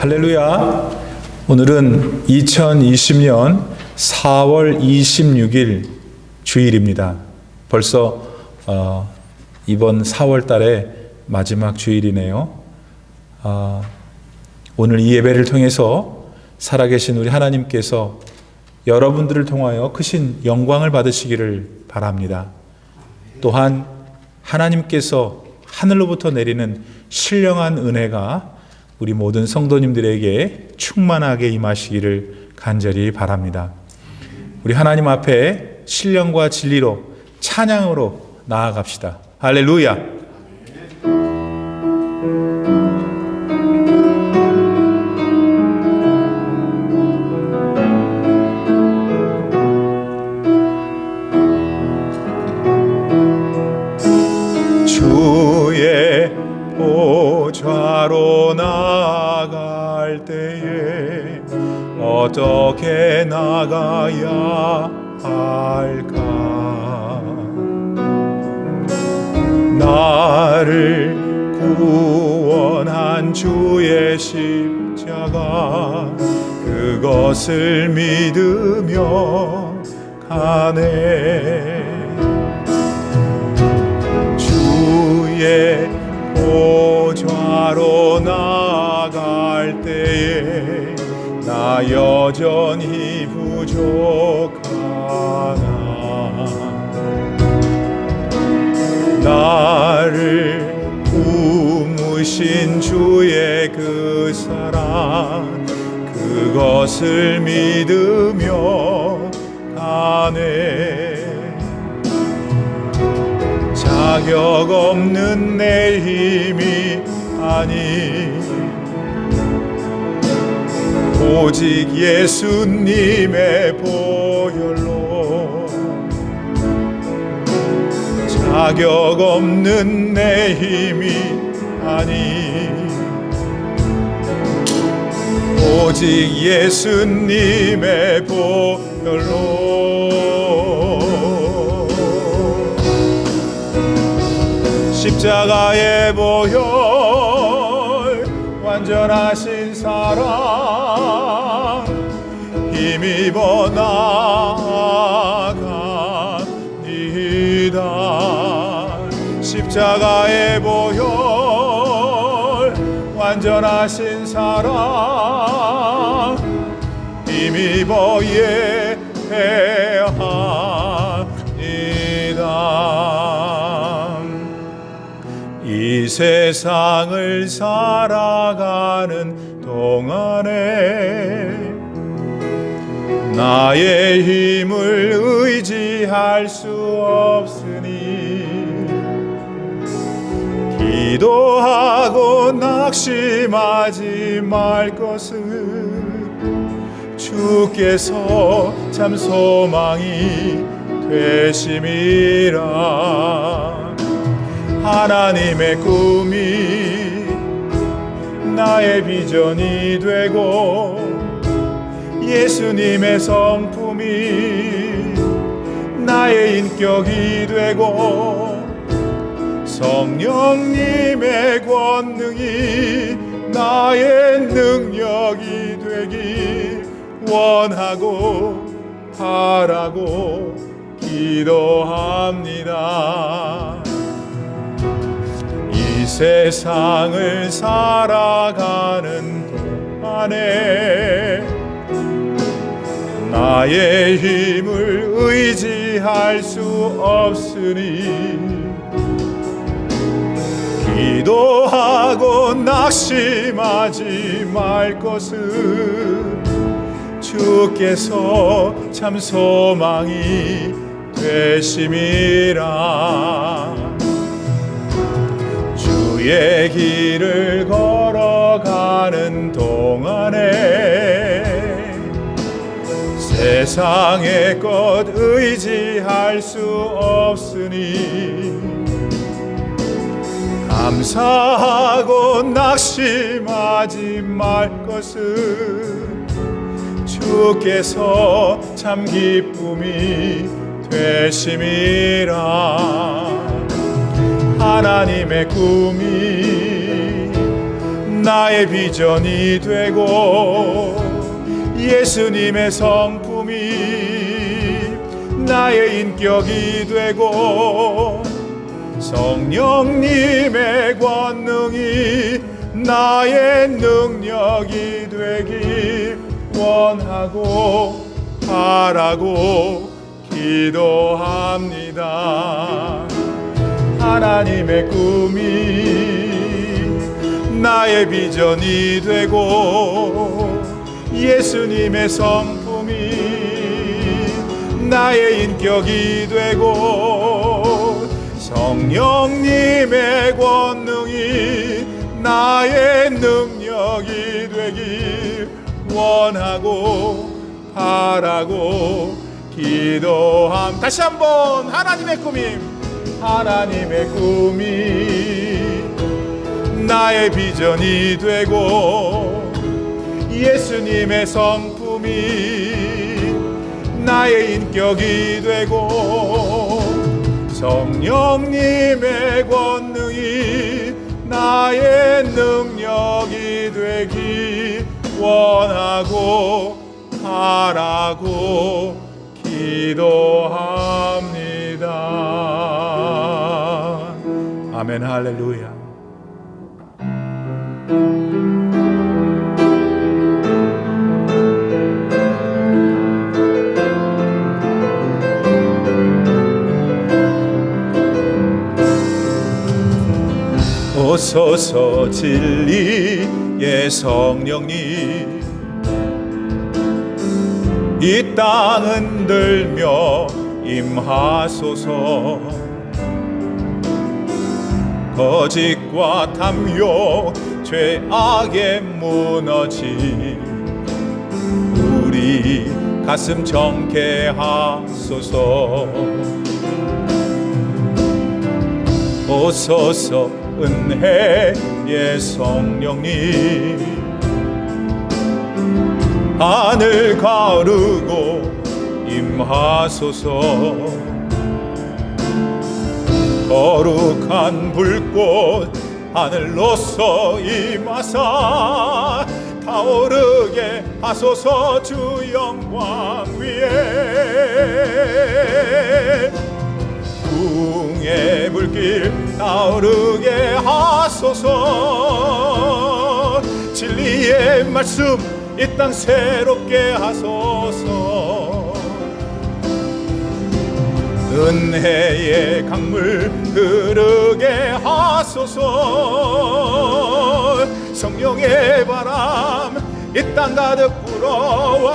할렐루야. 오늘은 2020년 4월 26일 주일입니다. 벌써 이번 4월 달의 마지막 주일이네요. 오늘 이 예배를 통해서 살아계신 우리 하나님께서 여러분들을 통하여 크신 영광을 받으시기를 바랍니다. 또한 하나님께서 하늘로부터 내리는 신령한 은혜가 우리 모든 성도님들에게 충만하게 임하시기를 간절히 바랍니다. 우리 하나님 앞에 신령과 진리로 찬양으로 나아갑시다. 할렐루야. 주의 보좌로 나아갈 때에 어떻게 나가야 할까? 나를 구원한 주의 십자가 그것을 믿으며 가네. 주의 보좌로 나아갈 때에 나 여전히 부족하나. 나를 품으신 주의 그 사랑 그것을 믿으며 가네. 자격 없는 내 힘이 아니 오직 예수님의 보혈로. 자격 없는 내 힘이 아니 오직 예수님의 보혈로. 십자가의 보혈 완전하신 사랑 힘입어 나아갑니다. 십자가의 보혈 완전하신 사랑 힘입어 예배합니다. 이 세상을 살아가는 동안에 나의 힘을 의지할 수 없으니 기도하고 낙심하지 말 것을 주께서 참 소망이 되심이라. 하나님의 꿈이 나의 비전이 되고 예수님의 성품이 나의 인격이 되고 성령님의 권능이 나의 능력이 되길 원하고 바라고 기도합니다. 이 세상을 살아가는 동안에 나의 힘을 의지할 수 없으니 기도하고 낙심하지 말 것을 주께서 참 소망이 되심이라. 주의 길을 걸어가는 동안에 세상의 것 의지할 수 없으니 감사하고 낙심하지 말 것을 주께서 참 기쁨이 되심이라. 하나님의 꿈이 나의 비전이 되고 예수님의 성품이 나의 인격이 되고 성령님의 권능이 나의 능력이 되길 원하고 바라고 기도합니다. 하나님의 꿈이 나의 비전이 되고 예수님의 성품이 나의 인격이 되고 성령님의 권능이 나의 능력이 되길 원하고 바라고 기도함. 다시 한번 하나님의 꿈이 나의 비전이 되고 예수님의 성품이 나의 인격이 되고 성령님의 권능이 나의 능력이 되기 원하고 바라고 기도합니다. 아멘. 할렐루야. 오소서 진리의 성령님 이 땅 흔들며 임하소서. 거짓과 탐욕 죄악에 무너진 우리 가슴 정케하소서. 오소서 은혜의 성령님 하늘 가르고 임하소서. 거룩한 불꽃 하늘로서 임하사 타오르게 하소서. 주 영광 위에 궁의 불길 타오르게 하소서. 진리의 말씀 이 땅 새롭게 하소서. 은혜의 강물 흐르게 하소서. 성령의 바람 이 땅 가득 불어와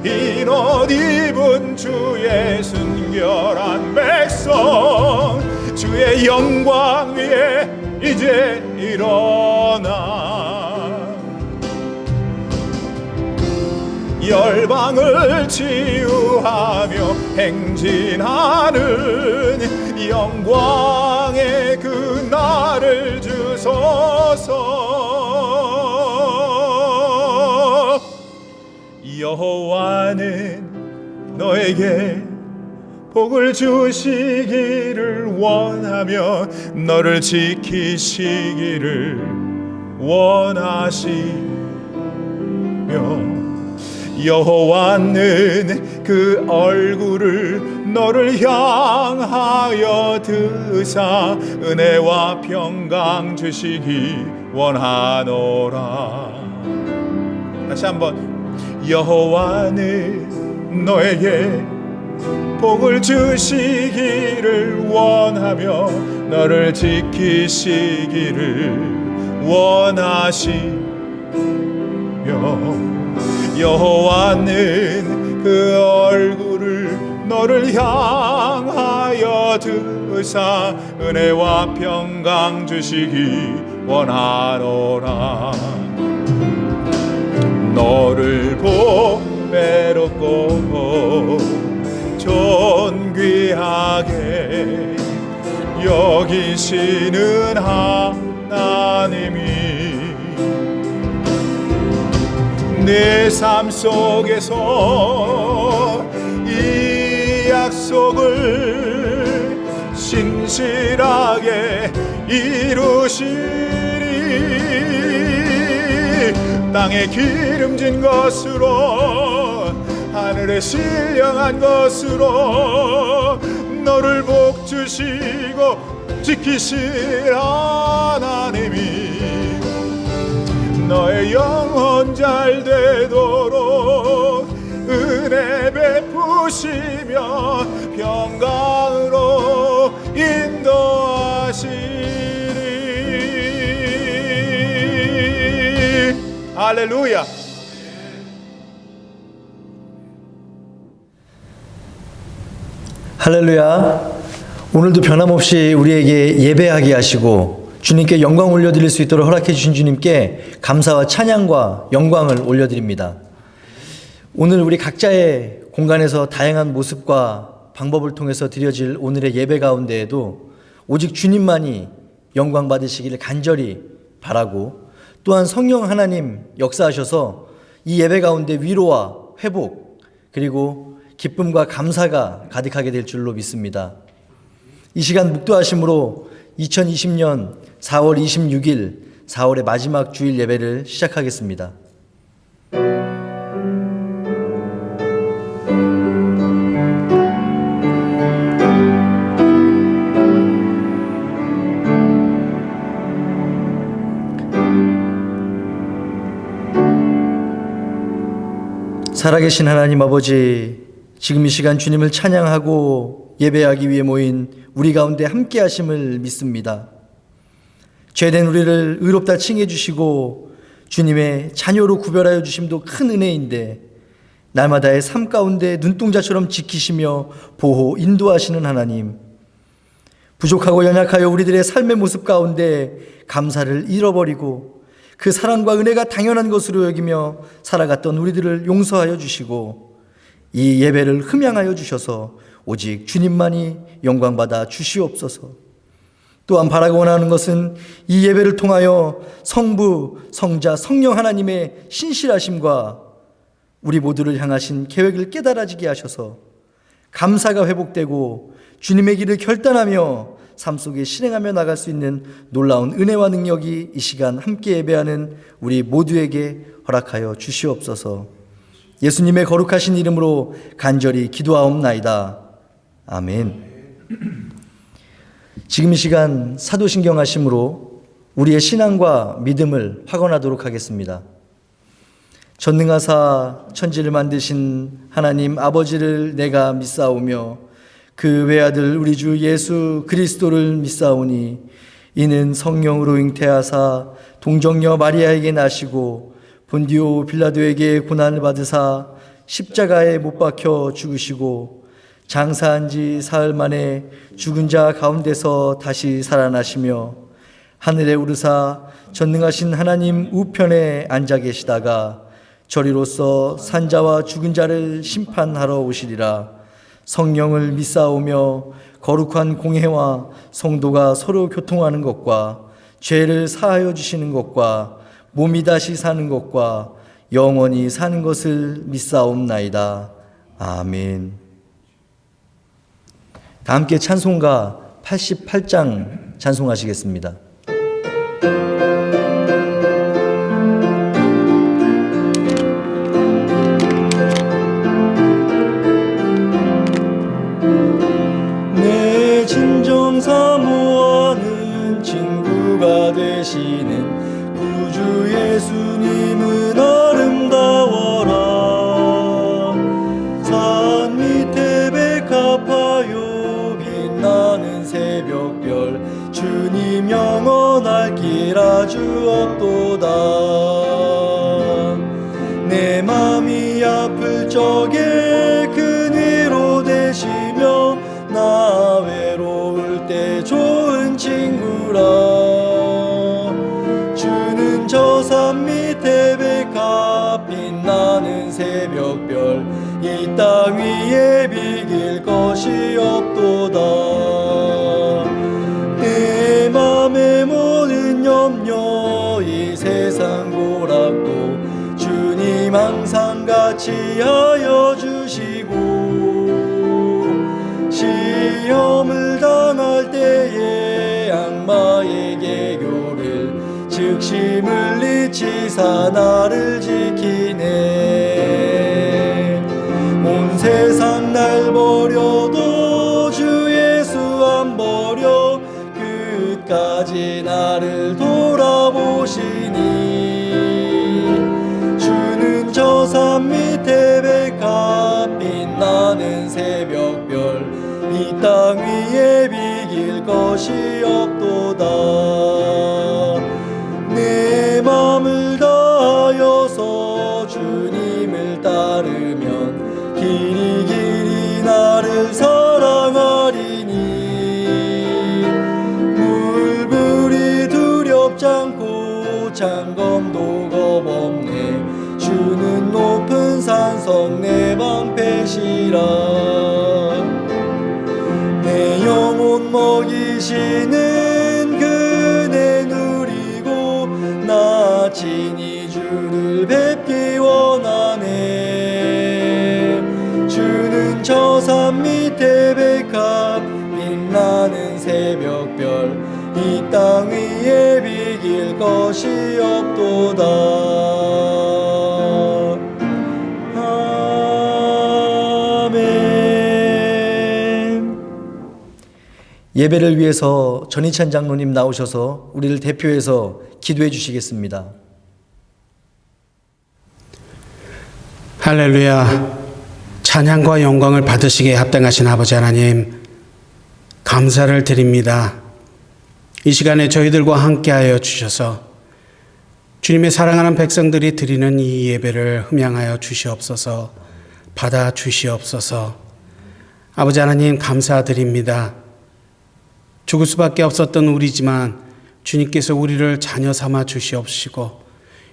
흰옷 입은 주의 순결한 백성 주의 영광 위에 이제 일어나 열방을 치유하며 행진하는 영광의 그 날을 주소서. 여호와는 너에게 복을 주시기를 원하며 너를 지키시기를 원하시며 여호와는 그 얼굴을 너를 향하여 드사 은혜와 평강 주시기 원하노라. 다시 한번. 여호와는 너에게 복을 주시기를 원하며 너를 지키시기를 원하시며 여호와는 그 얼굴을 너를 향하여 드사 은혜와 평강 주시기 원하노라. 너를 보배롭고 존귀하게 여기시는 하나님이 내 삶 속에서 이 약속을 신실하게 완전하게 이루시리. 땅에 기름진 것으로 하늘에 신령한 것으로 너를 복주시고 지키실 하나님이 너의 영혼 잘 되도록 은혜 베푸시며 평강으로 인도하시리. 할렐루야. 할렐루야. 오늘도 변함없이 우리에게 예배하게 하시고 주님께 영광 올려드릴 수 있도록 허락해 주신 주님께 감사와 찬양과 영광을 올려드립니다. 오늘 우리 각자의 공간에서 다양한 모습과 방법을 통해서 드려질 오늘의 예배 가운데에도 오직 주님만이 영광 받으시기를 간절히 바라고, 또한 성령 하나님 역사하셔서 이 예배 가운데 위로와 회복 그리고 기쁨과 감사가 가득하게 될 줄로 믿습니다. 이 시간 묵도하심으로 2020년 4월 26일 4월의 마지막 주일 예배를 시작하겠습니다. 살아계신 하나님 아버지, 지금 이 시간 주님을 찬양하고 예배하기 위해 모인 우리 가운데 함께 하심을 믿습니다. 죄된 우리를 의롭다 칭해 주시고 주님의 자녀로 구별하여 주심도 큰 은혜인데, 날마다의 삶 가운데 눈동자처럼 지키시며 보호 인도하시는 하나님, 부족하고 연약하여 우리들의 삶의 모습 가운데 감사를 잃어버리고 그 사랑과 은혜가 당연한 것으로 여기며 살아갔던 우리들을 용서하여 주시고 이 예배를 흠양하여 주셔서 오직 주님만이 영광받아 주시옵소서. 또한 바라고 원하는 것은 이 예배를 통하여 성부, 성자, 성령 하나님의 신실하심과 우리 모두를 향하신 계획을 깨달아지게 하셔서 감사가 회복되고 주님의 길을 결단하며 삶 속에 실행하며 나갈 수 있는 놀라운 은혜와 능력이 이 시간 함께 예배하는 우리 모두에게 허락하여 주시옵소서. 예수님의 거룩하신 이름으로 간절히 기도하옵나이다. 아멘. 지금 이 시간 사도신경 하심으로 우리의 신앙과 믿음을 확언하도록 하겠습니다. 전능하사 천지를 만드신 하나님 아버지를 내가 믿사오며 그 외아들 우리 주 예수 그리스도를 믿사오니 이는 성령으로 잉태하사 동정녀 마리아에게 나시고 본디오 빌라도에게 고난을 받으사 십자가에 못 박혀 죽으시고 장사한 지 사흘 만에 죽은 자 가운데서 다시 살아나시며 하늘에 오르사 전능하신 하나님 우편에 앉아 계시다가 저리로서 산자와 죽은 자를 심판하러 오시리라. 성령을 믿사오며 거룩한 공회와 성도가 서로 교통하는 것과 죄를 사하여 주시는 것과 몸이 다시 사는 것과 영원히 사는 것을 믿사옵나이다. 아멘. 다 함께 찬송가 88장 찬송하시겠습니다. 내 진정 사모하는 친구가 되시는 구주 예수님은 아름다워라. 산 밑에 백합화요 빛나는 새벽별 주님 영원할 길 아주 없도다. 내 맘이 아플 적에 큰 위로 되시며 나 외로울 때 좋은 친구라. 주는 저 산 밑에 백합 빛나는 새벽별 이 땅 위에 비길 것이 없도다. 내 맘의 모든 염려 이 세상 고락도 주님 항상 같이 하여 주시고 시험을 당할 때에 득심을 잊히사 나를 지키네. 온 세상 날 버려도 주 예수 안 버려 끝까지 나를 돌아보시니. 주는 저 산 밑에 백합 빛나는 새벽별 이 땅 위에 비길 것이 없도다. 내 맘을 다하여서 주님을 따르면 길이 길이 나를 사랑하리니. 물불이 두렵지 않고 창검도 겁없네. 주는 높은 산성 내 방패시라. 내 영혼 먹이시는 그네 누리고 나 친히 주를 뵙기 원하네. 주는 저 산 밑에 백합 빛나는 새벽별 이 땅 위에 비길 것이 없도다. 예배를 위해서 전희찬 장로님 나오셔서 우리를 대표해서 기도해 주시겠습니다. 할렐루야. 찬양과 영광을 받으시기에 합당하신 아버지 하나님, 감사를 드립니다. 이 시간에 저희들과 함께하여 주셔서 주님의 사랑하는 백성들이 드리는 이 예배를 흠양하여 주시옵소서. 받아 주시옵소서. 아버지 하나님, 감사드립니다. 죽을 수밖에 없었던 우리지만 주님께서 우리를 자녀 삼아 주시옵시고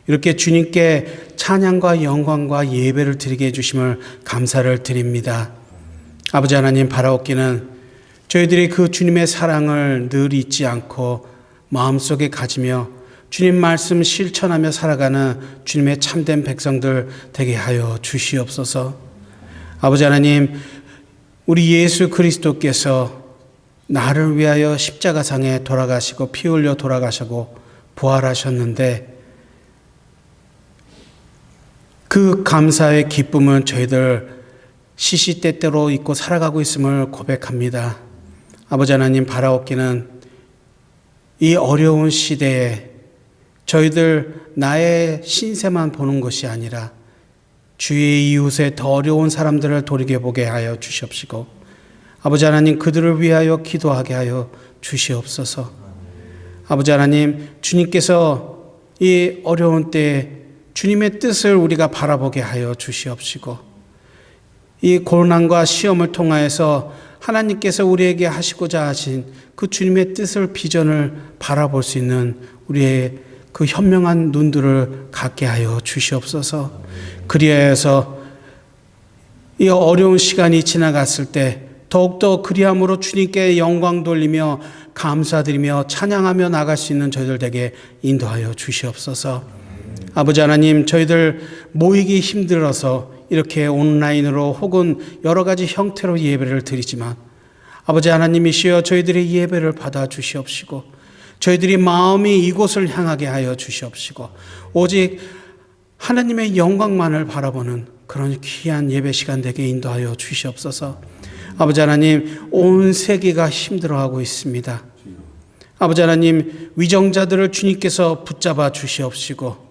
이렇게 주님께 찬양과 영광과 예배를 드리게 해주심을 감사를 드립니다. 아버지 하나님, 바라옵기는 저희들이 그 주님의 사랑을 늘 잊지 않고 마음속에 가지며 주님 말씀 실천하며 살아가는 주님의 참된 백성들 되게 하여 주시옵소서. 아버지 하나님, 우리 예수 그리스도께서 나를 위하여 십자가상에 돌아가시고 피 흘려 돌아가시고 부활하셨는데 그 감사의 기쁨은 저희들 시시때때로 잊고 살아가고 있음을 고백합니다. 아버지 하나님, 바라옵기는 이 어려운 시대에 저희들 나의 신세만 보는 것이 아니라 주의 이웃의 더 어려운 사람들을 돌이켜보게 하여 주시옵시고 아버지 하나님, 그들을 위하여 기도하게 하여 주시옵소서. 아버지 하나님, 주님께서 이 어려운 때에 주님의 뜻을 우리가 바라보게 하여 주시옵시고 이 고난과 시험을 통하여서 하나님께서 우리에게 하시고자 하신 그 주님의 뜻을 비전을 바라볼 수 있는 우리의 그 현명한 눈들을 갖게 하여 주시옵소서. 그리하여서 이 어려운 시간이 지나갔을 때 더욱더 그리함으로 주님께 영광 돌리며 감사드리며 찬양하며 나갈 수 있는 저희들 되게 인도하여 주시옵소서. 아버지 하나님, 저희들 모이기 힘들어서 이렇게 온라인으로 혹은 여러 가지 형태로 예배를 드리지만 아버지 하나님이시여 저희들의 예배를 받아 주시옵시고 저희들이 마음이 이곳을 향하게 하여 주시옵시고 오직 하나님의 영광만을 바라보는 그런 귀한 예배 시간 되게 인도하여 주시옵소서. 아버지 하나님, 온 세계가 힘들어하고 있습니다. 아버지 하나님, 위정자들을 주님께서 붙잡아 주시옵시고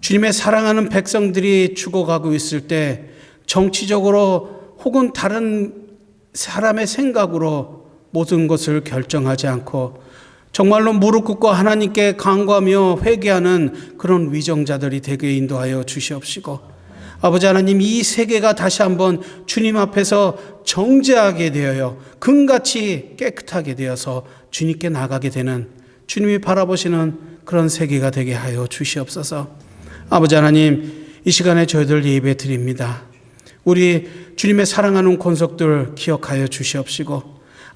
주님의 사랑하는 백성들이 죽어가고 있을 때 정치적으로 혹은 다른 사람의 생각으로 모든 것을 결정하지 않고 정말로 무릎 꿇고 하나님께 간구하며 회개하는 그런 위정자들이 되게 인도하여 주시옵시고 아버지 하나님, 이 세계가 다시 한번 주님 앞에서 정죄하게 되어요 금같이 깨끗하게 되어서 주님께 나가게 되는 주님이 바라보시는 그런 세계가 되게 하여 주시옵소서. 아버지 하나님, 이 시간에 저희들 예배 드립니다. 우리 주님의 사랑하는 권속들 기억하여 주시옵시고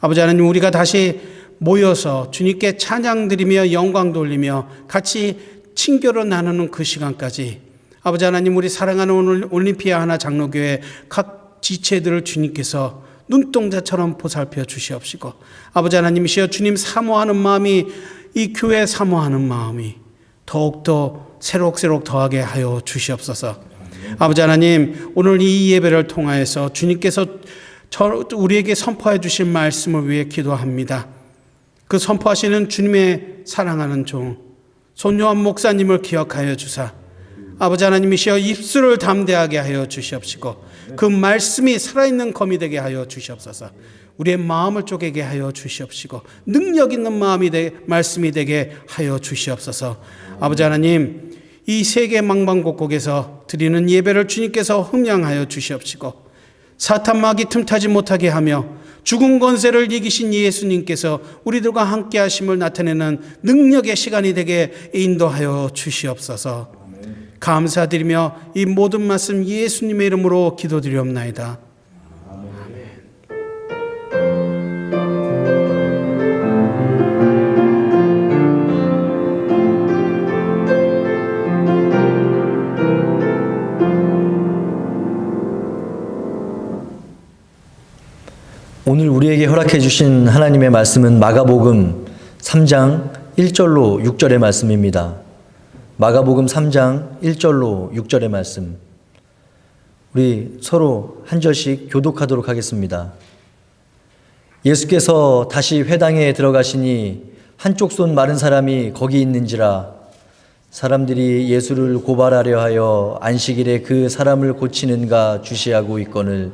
아버지 하나님, 우리가 다시 모여서 주님께 찬양 드리며 영광 돌리며 같이 친교를 나누는 그 시간까지 아버지 하나님, 우리 사랑하는 올림피아 하나 장로교회 각 지체들을 주님께서 눈동자처럼 보살펴 주시옵시고 아버지 하나님이시여 주님 사모하는 마음이 이 교회 사모하는 마음이 더욱더 새록새록 더하게 하여 주시옵소서. 아버지 하나님, 오늘 이 예배를 통하여서 주님께서 우리에게 선포해 주신 말씀을 위해 기도합니다. 그 선포하시는 주님의 사랑하는 종 손요한 목사님을 기억하여 주사 아버지 하나님이시여 입술을 담대하게 하여 주시옵시고 그 말씀이 살아있는 검이 되게 하여 주시옵소서. 우리의 마음을 쪼개게 하여 주시옵시고 능력 있는 말씀이 되게 하여 주시옵소서. 아버지 하나님, 이 세계 망방곡곡에서 드리는 예배를 주님께서 흠양하여 주시옵시고 사탄 마귀 틈타지 못하게 하며 죽은 권세를 이기신 예수님께서 우리들과 함께 하심을 나타내는 능력의 시간이 되게 인도하여 주시옵소서. 감사드리며 이 모든 말씀 예수님의 이름으로 기도드리옵나이다. 오늘 우리에게 허락해 주신 하나님의 말씀은 마가복음 3장 1절로 6절의 말씀입니다. 마가복음 3장 1절로 6절의 말씀. 우리 서로 한 절씩 교독하도록 하겠습니다. 예수께서 다시 회당에 들어가시니 한쪽 손 마른 사람이 거기 있는지라. 사람들이 예수를 고발하려 하여 안식일에 그 사람을 고치는가 주시하고 있거늘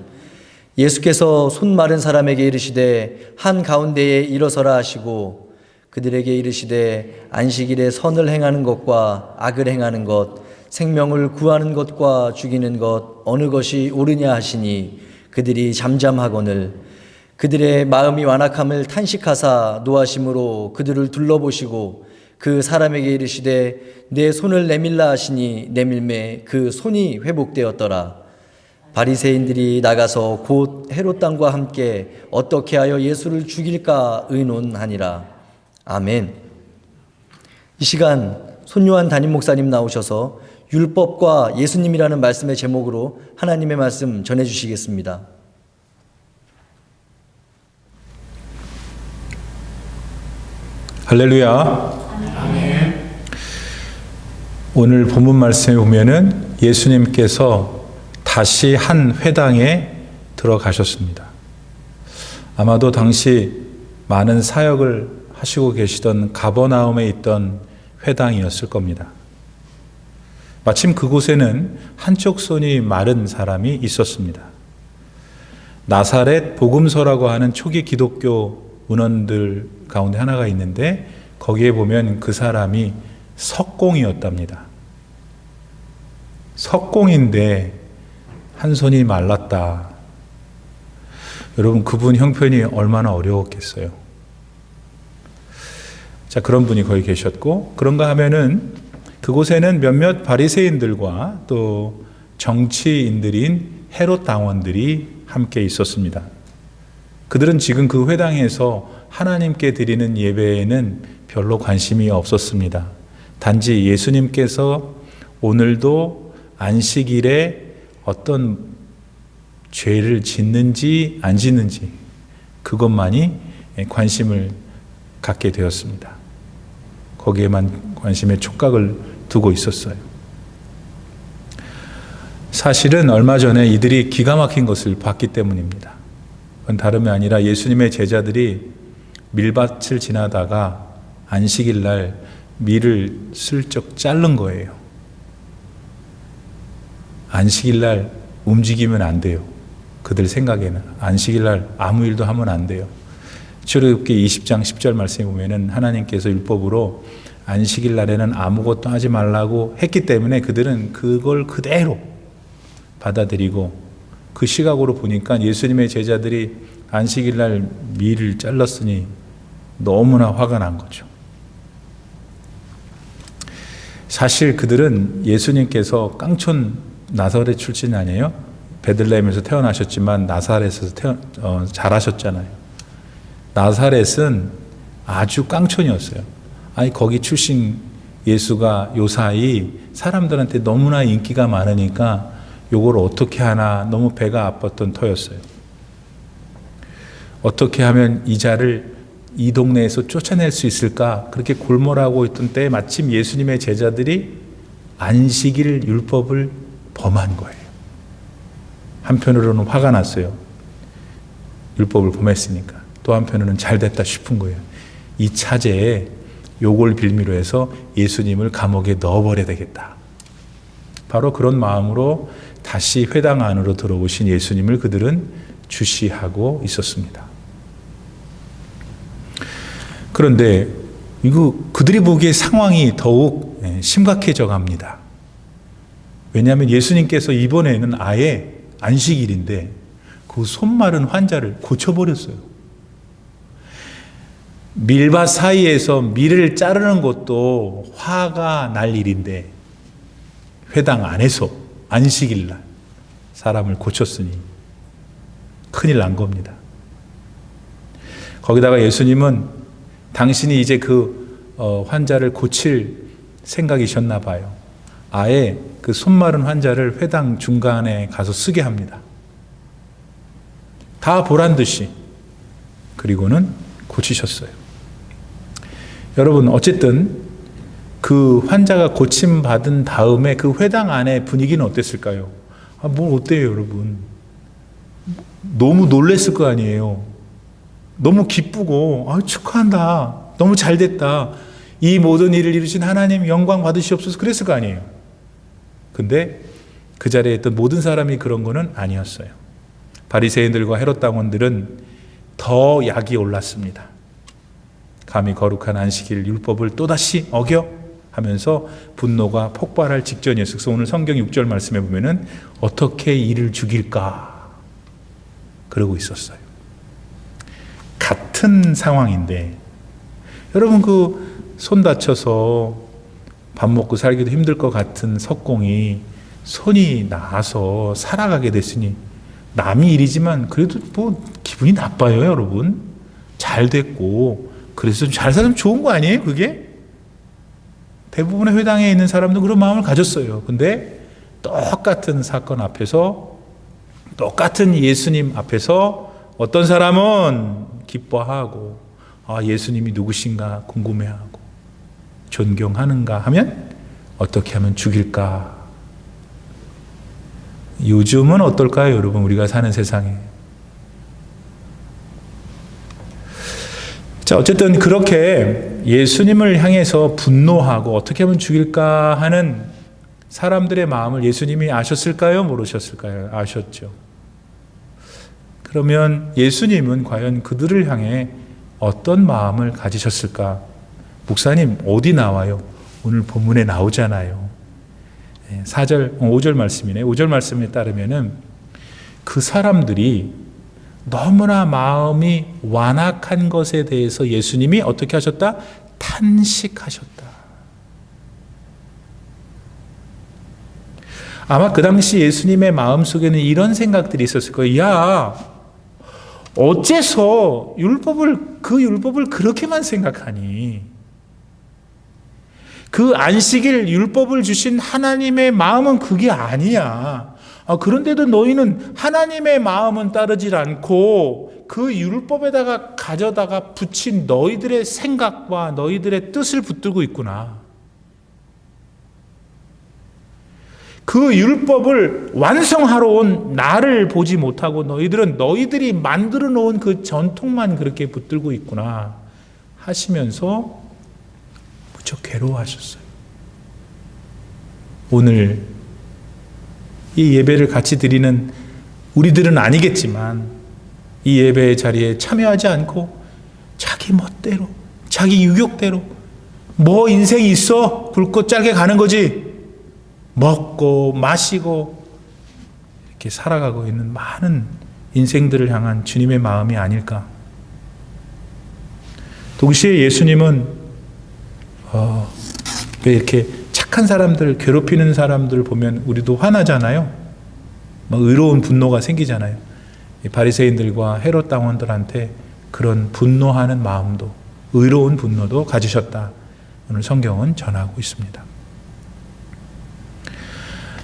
예수께서 손 마른 사람에게 이르시되 한 가운데에 일어서라 하시고 그들에게 이르시되 안식일에 선을 행하는 것과 악을 행하는 것 생명을 구하는 것과 죽이는 것 어느 것이 옳으냐 하시니 그들이 잠잠하거늘 그들의 마음이 완악함을 탄식하사 노하심으로 그들을 둘러보시고 그 사람에게 이르시되 내 손을 내밀라 하시니 내밀매 그 손이 회복되었더라. 바리새인들이 나가서 곧 헤롯 당과 함께 어떻게 하여 예수를 죽일까 의논하니라. 아멘. 이 시간 손요한 담임 목사님 나오셔서 율법과 예수님이라는 말씀의 제목으로 하나님의 말씀 전해주시겠습니다. 할렐루야. 아멘. 오늘 본문 말씀에 보면은 예수님께서 다시 한 회당에 들어가셨습니다. 아마도 당시 많은 사역을 하시고 계시던 가버나움에 있던 회당이었을 겁니다. 마침 그곳에는 한쪽 손이 마른 사람이 있었습니다. 나사렛 복음서라고 하는 초기 기독교 문헌들 가운데 하나가 있는데 거기에 보면 그 사람이 석공이었답니다. 석공인데 한 손이 말랐다. 여러분, 그분 형편이 얼마나 어려웠겠어요. 자, 그런 분이 거기 계셨고, 그런가 하면은 그곳에는 몇몇 바리새인들과 또 정치인들인 헤롯 당원들이 함께 있었습니다. 그들은 지금 그 회당에서 하나님께 드리는 예배에는 별로 관심이 없었습니다. 단지 예수님께서 오늘도 안식일에 어떤 죄를 짓는지 안 짓는지 그것만이 관심을 갖게 되었습니다. 거기에만 관심의 촉각을 두고 있었어요. 사실은 얼마 전에 이들이 기가 막힌 것을 봤기 때문입니다. 그건 다름이 아니라 예수님의 제자들이 밀밭을 지나다가 안식일 날 밀을 슬쩍 자른 거예요. 안식일 날 움직이면 안 돼요. 그들 생각에는 안식일 날 아무 일도 하면 안 돼요. 출애굽기 20장 10절 말씀에 보면은 하나님께서 율법으로 안식일 날에는 아무것도 하지 말라고 했기 때문에 그들은 그걸 그대로 받아들이고 그 시각으로 보니까 예수님의 제자들이 안식일 날 밀을 잘랐으니 너무나 화가 난 거죠. 사실 그들은 예수님께서 깡촌 나사렛 출신 아니에요? 베들레헴에서 태어나셨지만 나사렛에서 자라셨잖아요. 나사렛은 아주 깡촌이었어요. 아니 거기 출신 예수가 요사이 사람들한테 너무나 인기가 많으니까 요걸 어떻게 하나 너무 배가 아팠던 터였어요. 어떻게 하면 이 자를 이 동네에서 쫓아낼 수 있을까 그렇게 골몰하고 있던 때에 마침 예수님의 제자들이 안식일 율법을 범한 거예요. 한편으로는 화가 났어요. 율법을 범했으니까. 또 한편으로는 잘 됐다 싶은 거예요. 이 차제에 요걸 빌미로 해서 예수님을 감옥에 넣어버려야 되겠다. 바로 그런 마음으로 다시 회당 안으로 들어오신 예수님을 그들은 주시하고 있었습니다. 그런데 이거 그들이 보기에 상황이 더욱 심각해져 갑니다. 왜냐하면 예수님께서 이번에는 아예 안식일인데 그 손 마른 환자를 고쳐버렸어요. 밀밭 사이에서 밀을 자르는 것도 화가 날 일인데 회당 안에서 안식일 날 사람을 고쳤으니 큰일 난 겁니다. 거기다가 예수님은 당신이 이제 그 환자를 고칠 생각이셨나 봐요. 아예 그 손 마른 환자를 회당 중간에 가서 쓰게 합니다. 다 보란 듯이. 그리고는 고치셨어요. 여러분, 어쨌든 그 환자가 고침받은 다음에 그 회당 안의 분위기는 어땠을까요? 뭘 어때요, 여러분? 너무 놀랬을 거 아니에요. 너무 기쁘고, 축하한다. 너무 잘 됐다. 이 모든 일을 이루신 하나님 영광 받으시옵소서 그랬을 거 아니에요. 근데 그 자리에 있던 모든 사람이 그런 거는 아니었어요. 바리새인들과 헤롯 당원들은 더 약이 올랐습니다. 감히 거룩한 안식일 율법을 또다시 어겨 하면서 분노가 폭발할 직전이었어요. 그래서 오늘 성경 6절 말씀에 보면은 어떻게 이를 죽일까 그러고 있었어요. 같은 상황인데 여러분 그 손 다쳐서 밥 먹고 살기도 힘들 것 같은 석공이 손이 나아서 살아가게 됐으니 남이 일이지만 그래도 뭐 기분이 나빠요, 여러분. 잘 됐고 그래서 잘 살면 좋은 거 아니에요, 그게? 대부분의 회당에 있는 사람도 그런 마음을 가졌어요. 근데 똑같은 사건 앞에서 똑같은 예수님 앞에서 어떤 사람은 기뻐하고 예수님이 누구신가 궁금해하고 존경하는가 하면 어떻게 하면 죽일까? 요즘은 어떨까요, 여러분? 우리가 사는 세상에. 자, 어쨌든 그렇게 예수님을 향해서 분노하고 어떻게 하면 죽일까 하는 사람들의 마음을 예수님이 아셨을까요? 모르셨을까요? 아셨죠. 그러면 예수님은 과연 그들을 향해 어떤 마음을 가지셨을까? 목사님, 어디 나와요? 오늘 본문에 나오잖아요. 5절 말씀이네. 5절 말씀에 따르면은 그 사람들이 너무나 마음이 완악한 것에 대해서 예수님이 어떻게 하셨다? 탄식하셨다. 아마 그 당시 예수님의 마음속에는 이런 생각들이 있었을 거예요. 야, 어째서 그 율법을 그렇게만 생각하니? 그 안식일 율법을 주신 하나님의 마음은 그게 아니야. 그런데도 너희는 하나님의 마음은 따르질 않고 그 율법에다가 가져다가 붙인 너희들의 생각과 너희들의 뜻을 붙들고 있구나. 그 율법을 완성하러 온 나를 보지 못하고 너희들은 너희들이 만들어 놓은 그 전통만 그렇게 붙들고 있구나 하시면서 무척 괴로워하셨어요. 오늘 이 예배를 같이 드리는 우리들은 아니겠지만 이 예배의 자리에 참여하지 않고 자기 멋대로 자기 유격대로 뭐 인생이 있어 굵고 짧게 가는 거지 먹고 마시고 이렇게 살아가고 있는 많은 인생들을 향한 주님의 마음이 아닐까. 동시에 예수님은 왜 이렇게 착한 사람들, 괴롭히는 사람들 보면 우리도 화나잖아요. 의로운 분노가 생기잖아요. 바리새인들과 헤롯 당원들한테 그런 분노하는 마음도, 의로운 분노도 가지셨다. 오늘 성경은 전하고 있습니다.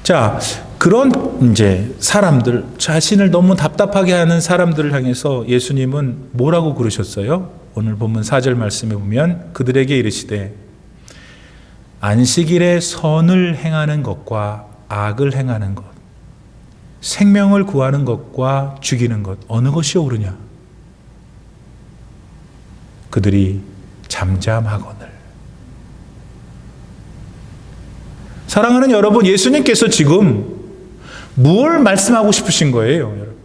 자, 그런 이제 사람들, 자신을 너무 답답하게 하는 사람들을 향해서 예수님은 뭐라고 그러셨어요? 오늘 본문 4절 말씀에 보면 그들에게 이르시되 안식일에 선을 행하는 것과 악을 행하는 것, 생명을 구하는 것과 죽이는 것, 어느 것이 옳으냐? 그들이 잠잠하거늘. 사랑하는 여러분, 예수님께서 지금 뭘 말씀하고 싶으신 거예요, 여러분?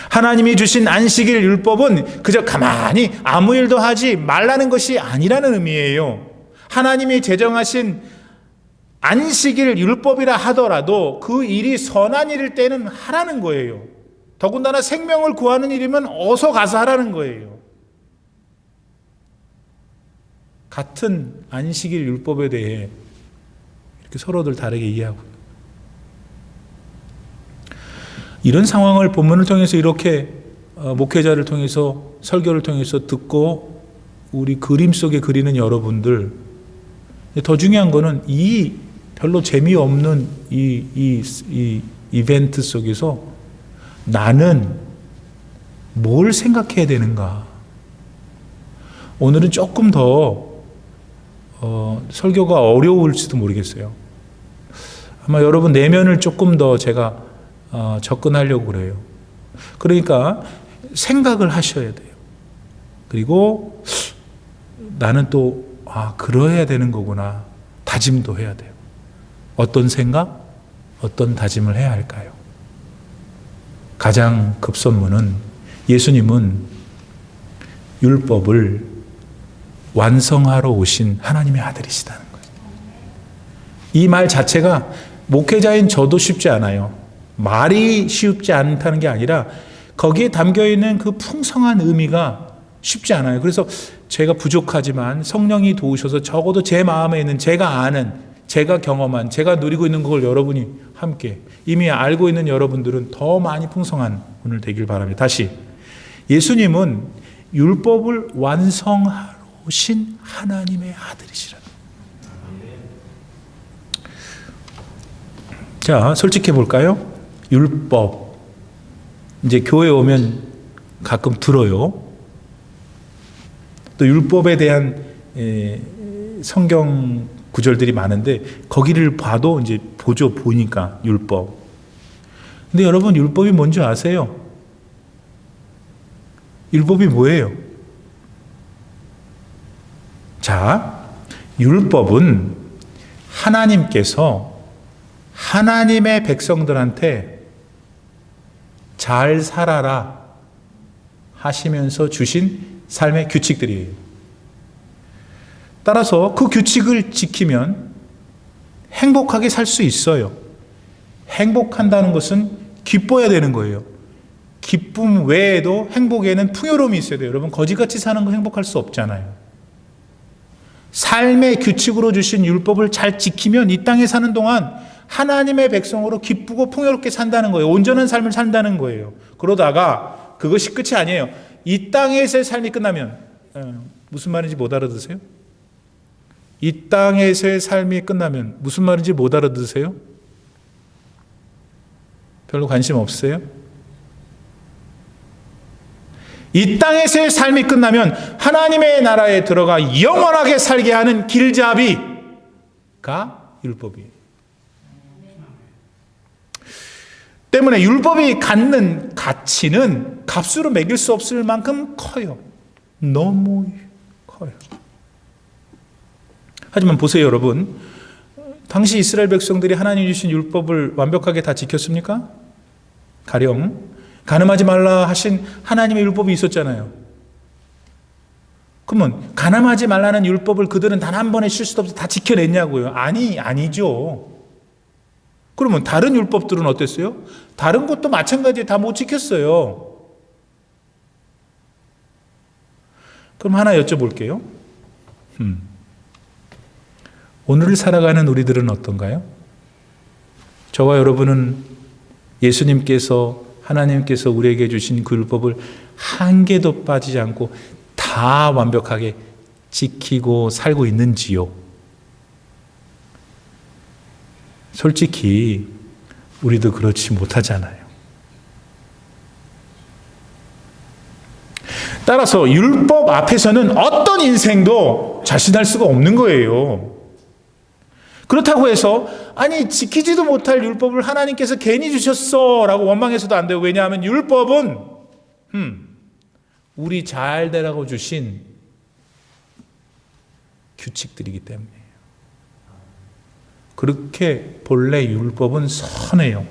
하나님이 주신 안식일 율법은 그저 가만히 아무 일도 하지 말라는 것이 아니라는 의미예요. 하나님이 제정하신 안식일 율법이라 하더라도 그 일이 선한 일일 때는 하라는 거예요. 더군다나 생명을 구하는 일이면 어서 가서 하라는 거예요. 같은 안식일 율법에 대해 이렇게 서로들 다르게 이해하고, 이런 상황을 본문을 통해서 이렇게 목회자를 통해서 설교를 통해서 듣고 우리 그림 속에 그리는 여러분들, 더 중요한 거는 이 별로 재미없는 이 이벤트 속에서 나는 뭘 생각해야 되는가? 오늘은 조금 더 설교가 어려울지도 모르겠어요. 아마 여러분 내면을 조금 더 제가 접근하려고 그래요. 그러니까 생각을 하셔야 돼요. 그리고 나는 또 그러해야 되는 거구나. 다짐도 해야 돼요. 어떤 생각, 어떤 다짐을 해야 할까요? 가장 급선무는 예수님은 율법을 완성하러 오신 하나님의 아들이시다는 거예요. 이 말 자체가 목회자인 저도 쉽지 않아요. 말이 쉽지 않다는 게 아니라 거기에 담겨있는 그 풍성한 의미가 쉽지 않아요. 그래서 제가 부족하지만 성령이 도우셔서 적어도 제 마음에 있는, 제가 아는, 제가 경험한, 제가 누리고 있는 걸 여러분이 함께 이미 알고 있는 여러분들은 더 많이 풍성한 오늘 되길 바랍니다. 다시, 예수님은 율법을 완성하러 오신 하나님의 아들이시라. 자, 솔직해 볼까요? 율법, 이제 교회 오면 가끔 들어요. 또 율법에 대한 성경 구절들이 많은데 거기를 봐도 이제 보니까 율법. 근데 여러분, 율법이 뭔지 아세요? 율법이 뭐예요? 자, 율법은 하나님께서 하나님의 백성들한테 잘 살아라 하시면서 주신 삶의 규칙들이에요. 따라서 그 규칙을 지키면 행복하게 살 수 있어요. 행복한다는 것은 기뻐야 되는 거예요. 기쁨 외에도 행복에는 풍요로움이 있어야 돼요. 여러분, 거지같이 사는 거 행복할 수 없잖아요. 삶의 규칙으로 주신 율법을 잘 지키면 이 땅에 사는 동안 하나님의 백성으로 기쁘고 풍요롭게 산다는 거예요. 온전한 삶을 산다는 거예요. 그러다가 그것이 끝이 아니에요. 이 땅에서의 삶이 끝나면, 무슨 말인지 못 알아듣으세요? 이 땅에서의 삶이 끝나면 무슨 말인지 못 알아듣으세요? 별로 관심 없으세요? 이 땅에서의 삶이 끝나면 하나님의 나라에 들어가 영원하게 살게 하는 길잡이가 율법이에요. 때문에 율법이 갖는 가치는 값으로 매길 수 없을 만큼 커요. 너무 커요. 하지만 보세요, 여러분. 당시 이스라엘 백성들이 하나님 주신 율법을 완벽하게 다 지켰습니까? 가령 간음하지 말라 하신 하나님의 율법이 있었잖아요. 그러면 간음하지 말라는 율법을 그들은 단 한 번의 실수도 없이 다 지켜냈냐고요? 아니죠. 그러면 다른 율법들은 어땠어요? 다른 것도 마찬가지에 다 못 지켰어요. 그럼 하나 여쭤볼게요. 오늘을 살아가는 우리들은 어떤가요? 저와 여러분은 예수님께서, 하나님께서 우리에게 주신 그 율법을 한 개도 빠지지 않고 다 완벽하게 지키고 살고 있는지요? 솔직히 우리도 그렇지 못하잖아요. 따라서 율법 앞에서는 어떤 인생도 자신할 수가 없는 거예요. 그렇다고 해서 아니 지키지도 못할 율법을 하나님께서 괜히 주셨어 라고 원망해서도 안 돼요. 왜냐하면 율법은 우리 잘 되라고 주신 규칙들이기 때문이에요. 그렇게 본래 율법은 선해요.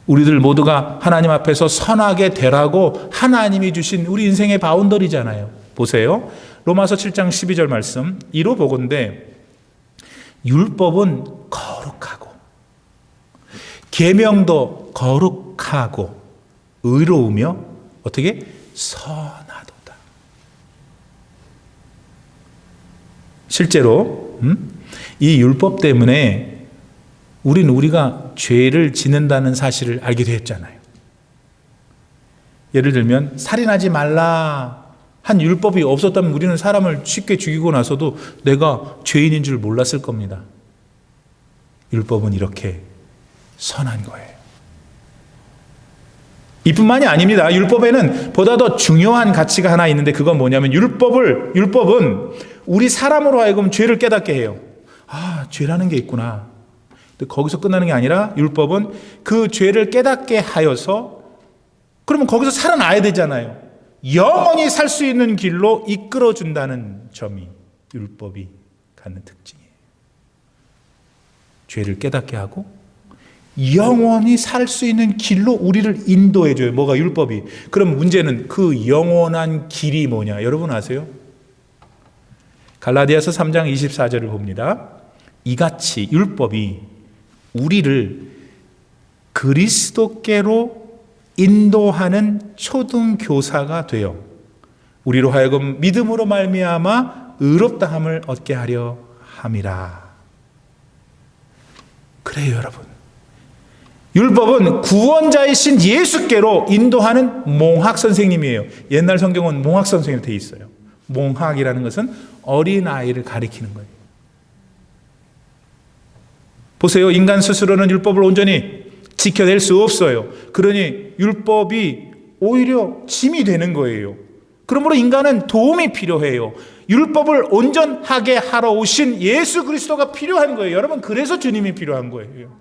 우리들 모두가 하나님 앞에서 선하게 되라고 하나님이 주신 우리 인생의 바운더리잖아요. 보세요. 로마서 7장 12절 말씀. 이로 보건대 율법은 거룩하고 계명도 거룩하고 의로우며 어떻게? 선하도다. 실제로 이 율법 때문에 우리가 죄를 짓는다는 사실을 알게 되었잖아요. 예를 들면 살인하지 말라 한 율법이 없었다면 우리는 사람을 쉽게 죽이고 나서도 내가 죄인인 줄 몰랐을 겁니다. 율법은 이렇게 선한 거예요. 이뿐만이 아닙니다. 율법에는 보다 더 중요한 가치가 하나 있는데 그건 뭐냐면 율법은 우리 사람으로 하여금 죄를 깨닫게 해요. 아, 죄라는 게 있구나. 근데 거기서 끝나는 게 아니라 율법은 그 죄를 깨닫게 하여서 그러면 거기서 살아나야 되잖아요. 영원히 살 수 있는 길로 이끌어준다는 점이 율법이 갖는 특징이에요. 죄를 깨닫게 하고 영원히 살 수 있는 길로 우리를 인도해줘요. 뭐가? 율법이. 그럼 문제는 그 영원한 길이 뭐냐? 여러분 아세요? 갈라디아서 3장 24절을 봅니다. 이같이 율법이 우리를 그리스도께로 인도하는 초등교사가 되어 우리로 하여금 믿음으로 말미암아 의롭다함을 얻게 하려 함이라. 그래요, 여러분. 율법은 구원자이신 예수께로 인도하는 몽학 선생님이에요. 옛날 성경은 몽학 선생님이 되어 있어요. 몽학이라는 것은 어린아이를 가리키는 거예요. 보세요. 인간 스스로는 율법을 온전히 지켜낼 수 없어요. 그러니 율법이 오히려 짐이 되는 거예요. 그러므로 인간은 도움이 필요해요. 율법을 온전하게 하러 오신 예수 그리스도가 필요한 거예요. 여러분, 그래서 주님이 필요한 거예요.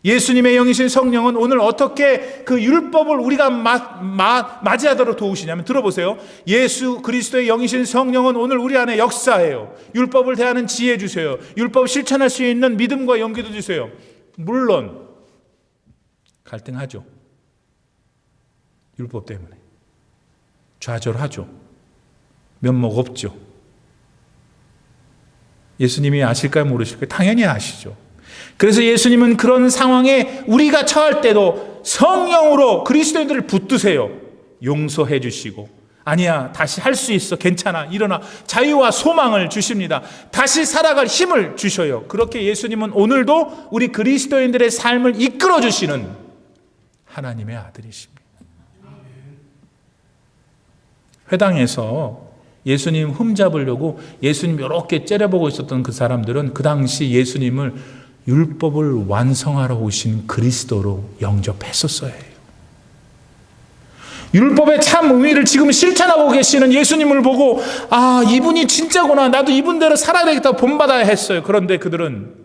예수님의 영이신 성령은 오늘 어떻게 그 율법을 우리가 맞이하도록 도우시냐면 들어보세요. 예수 그리스도의 영이신 성령은 오늘 우리 안에 역사해요. 율법을 대하는 지혜 주세요. 율법을 실천할 수 있는 믿음과 용기도 주세요. 물론 갈등하죠. 율법 때문에 좌절하죠. 면목 없죠. 예수님이 아실까요? 모르실까요? 당연히 아시죠. 그래서 예수님은 그런 상황에 우리가 처할 때도 성령으로 그리스도인들을 붙드세요. 용서해 주시고 아니야, 다시 할 수 있어, 괜찮아, 일어나, 자유와 소망을 주십니다. 다시 살아갈 힘을 주셔요. 그렇게 예수님은 오늘도 우리 그리스도인들의 삶을 이끌어 주시는 하나님의 아들이십니다. 회당에서 예수님 흠잡으려고 예수님 이렇게 째려보고 있었던 그 사람들은 그 당시 예수님을 율법을 완성하러 오신 그리스도로 영접했었어야 해요. 율법의 참 의미를 지금 실천하고 계시는 예수님을 보고 아, 이분이 진짜구나, 나도 이분대로 살아야 되겠다고 본받아야 했어요. 그런데 그들은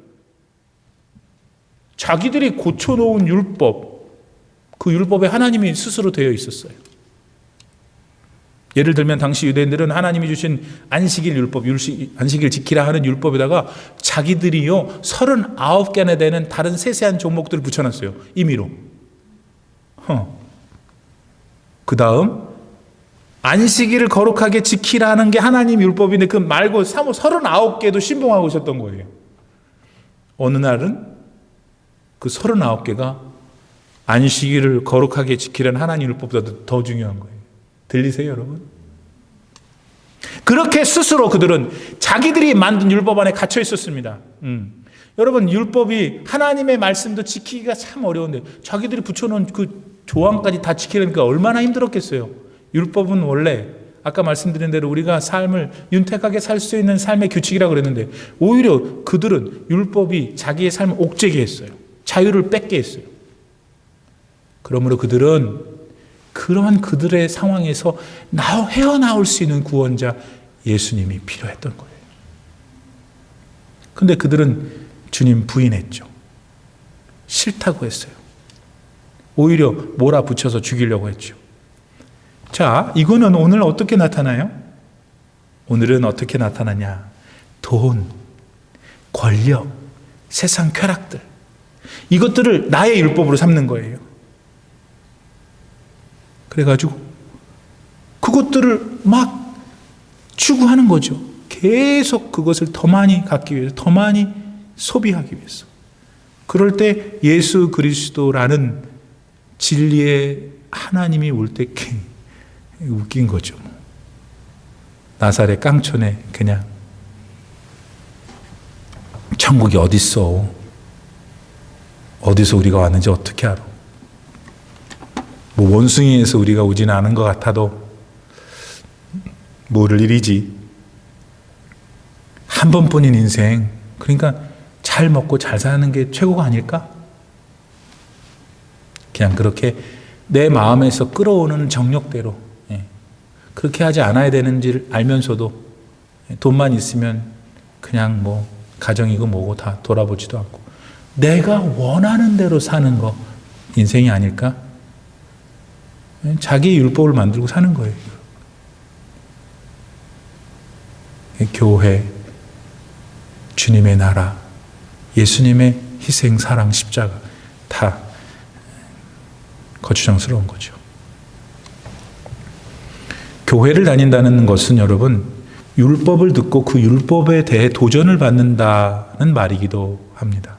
자기들이 고쳐놓은 율법, 그 율법에 하나님이 스스로 되어 있었어요. 예를 들면 당시 유대인들은 하나님이 주신 안식일 율법, 안식일 지키라 하는 율법에다가 자기들이요 39개나 되는 다른 세세한 종목들을 붙여놨어요. 임의로. 그 다음 안식일을 거룩하게 지키라는 게 하나님 율법인데 그 말고 39개도 신봉하고 있었던 거예요. 어느 날은 그 39개가 안식일을 거룩하게 지키라는 하나님 율법보다 더 중요한 거예요. 들리세요, 여러분? 그렇게 스스로 그들은 자기들이 만든 율법 안에 갇혀 있었습니다. 여러분, 율법이 하나님의 말씀도 지키기가 참 어려운데 자기들이 붙여놓은 그 조항까지 다 지키려니까 얼마나 힘들었겠어요. 율법은 원래 아까 말씀드린 대로 우리가 삶을 윤택하게 살 수 있는 삶의 규칙이라고 그랬는데 오히려 그들은 율법이 자기의 삶을 옥죄게 했어요. 자유를 뺏게 했어요. 그러므로 그들은 그러한 그들의 상황에서 헤어나올 수 있는 구원자 예수님이 필요했던 거예요. 근데 그들은 주님 부인했죠. 싫다고 했어요. 오히려 몰아붙여서 죽이려고 했죠. 자, 이거는 오늘 어떻게 나타나요? 오늘은 어떻게 나타나냐? 돈, 권력, 세상 쾌락들, 이것들을 나의 율법으로 삼는 거예요. 그래가지고 그것들을 막 추구하는 거죠. 계속 그것을 더 많이 갖기 위해서, 더 많이 소비하기 위해서. 그럴 때 예수 그리스도라는 진리의 하나님이 올 때 웃긴 거죠. 나사렛 깡촌에 그냥 천국이 어딨어? 어디서 우리가 왔는지 어떻게 알아? 뭐 원숭이에서 우리가 오지는 않은 것 같아도 모를 일이지. 한 번뿐인 인생, 그러니까 잘 먹고 잘 사는 게 최고가 아닐까? 그냥 그렇게 내 마음에서 끌어오는 정력대로 그렇게 하지 않아야 되는지를 알면서도 돈만 있으면 그냥 뭐 가정이고 뭐고 다 돌아보지도 않고 내가 원하는 대로 사는 거 인생이 아닐까? 자기 율법을 만들고 사는 거예요. 교회, 주님의 나라, 예수님의 희생, 사랑, 십자가 다 거추장스러운 거죠. 교회를 다닌다는 것은 여러분 율법을 듣고 그 율법에 대해 도전을 받는다는 말이기도 합니다.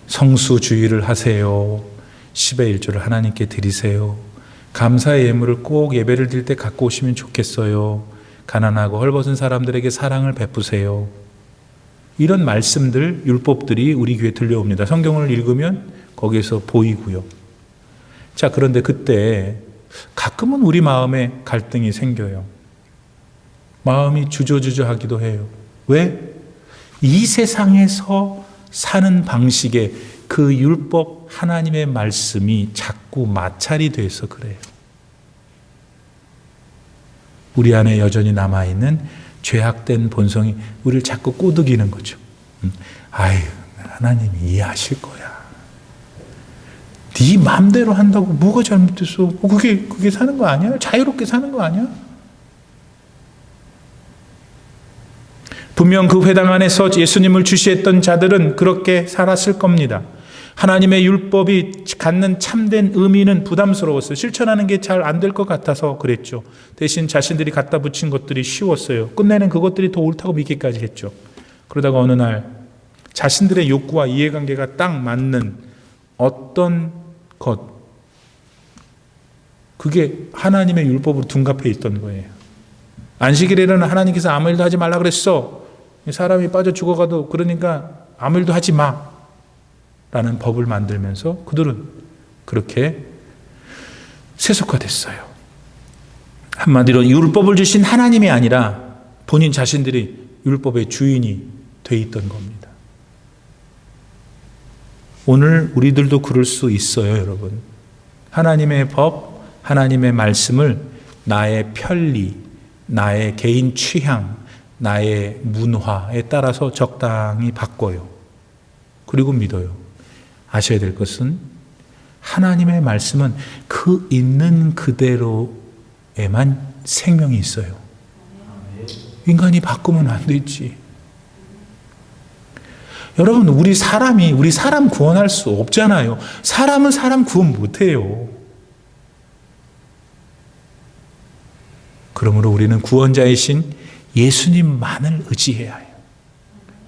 성수주의를 하세요. 10의 1조를 하나님께 드리세요. 감사의 예물을 꼭 예배를 드릴 때 갖고 오시면 좋겠어요. 가난하고 헐벗은 사람들에게 사랑을 베푸세요. 이런 말씀들, 율법들이 우리 귀에 들려옵니다. 성경을 읽으면 거기에서 보이고요. 자, 그런데 그때 가끔은 우리 마음에 갈등이 생겨요. 마음이 주저주저하기도 해요. 왜? 이 세상에서 사는 방식에 그 율법 하나님의 말씀이 자꾸 마찰이 돼서 그래요. 우리 안에 여전히 남아있는 죄악된 본성이 우리를 자꾸 꼬드기는 거죠. 아유, 하나님이 이해하실 거야. 네 마음대로 한다고 뭐가 잘못됐어? 그게 사는 거 아니야? 자유롭게 사는 거 아니야? 분명 그 회당 안에서 예수님을 주시했던 자들은 그렇게 살았을 겁니다. 하나님의 율법이 갖는 참된 의미는 부담스러웠어요. 실천하는 게 잘 안 될 것 같아서 그랬죠. 대신 자신들이 갖다 붙인 것들이 쉬웠어요. 끝내는 그것들이 더 옳다고 믿기까지 했죠. 그러다가 어느 날 자신들의 욕구와 이해관계가 딱 맞는 어떤 것, 그게 하나님의 율법으로 둔갑해 있던 거예요. 안식일에는 하나님께서 아무 일도 하지 말라 그랬어. 사람이 빠져 죽어가도 그러니까 아무 일도 하지 마 라는 법을 만들면서 그들은 그렇게 세속화됐어요. 한마디로 율법을 주신 하나님이 아니라 본인 자신들이 율법의 주인이 돼 있던 겁니다. 오늘 우리들도 그럴 수 있어요, 여러분. 하나님의 법, 하나님의 말씀을 나의 편리, 나의 개인 취향, 나의 문화에 따라서 적당히 바꿔요. 그리고 믿어요. 아셔야 될 것은 하나님의 말씀은 그 있는 그대로에만 생명이 있어요. 인간이 바꾸면 안 되지. 여러분, 우리 사람 구원할 수 없잖아요. 사람은 사람 구원 못해요. 그러므로 우리는 구원자이신 예수님만을 의지해야 해요.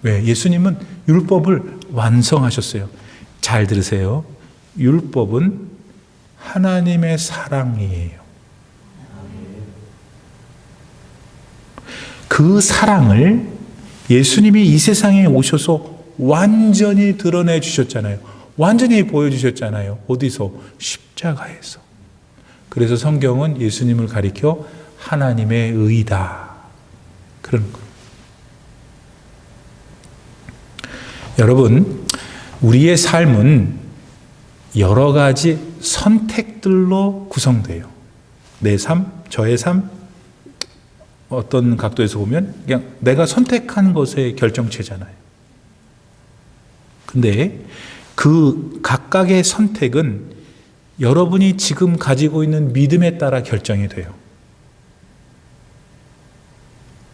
왜? 예수님은 율법을 완성하셨어요. 잘 들으세요. 율법은 하나님의 사랑이에요. 그 사랑을 예수님이 이 세상에 오셔서 완전히 드러내 주셨잖아요. 완전히 보여주셨잖아요. 어디서? 십자가에서. 그래서 성경은 예수님을 가리켜 하나님의 의다. 그런 거예요. 여러분, 우리의 삶은 여러 가지 선택들로 구성돼요. 내 삶, 저의 삶, 어떤 각도에서 보면 그냥 내가 선택한 것의 결정체잖아요. 근데 그 각각의 선택은 여러분이 지금 가지고 있는 믿음에 따라 결정이 돼요.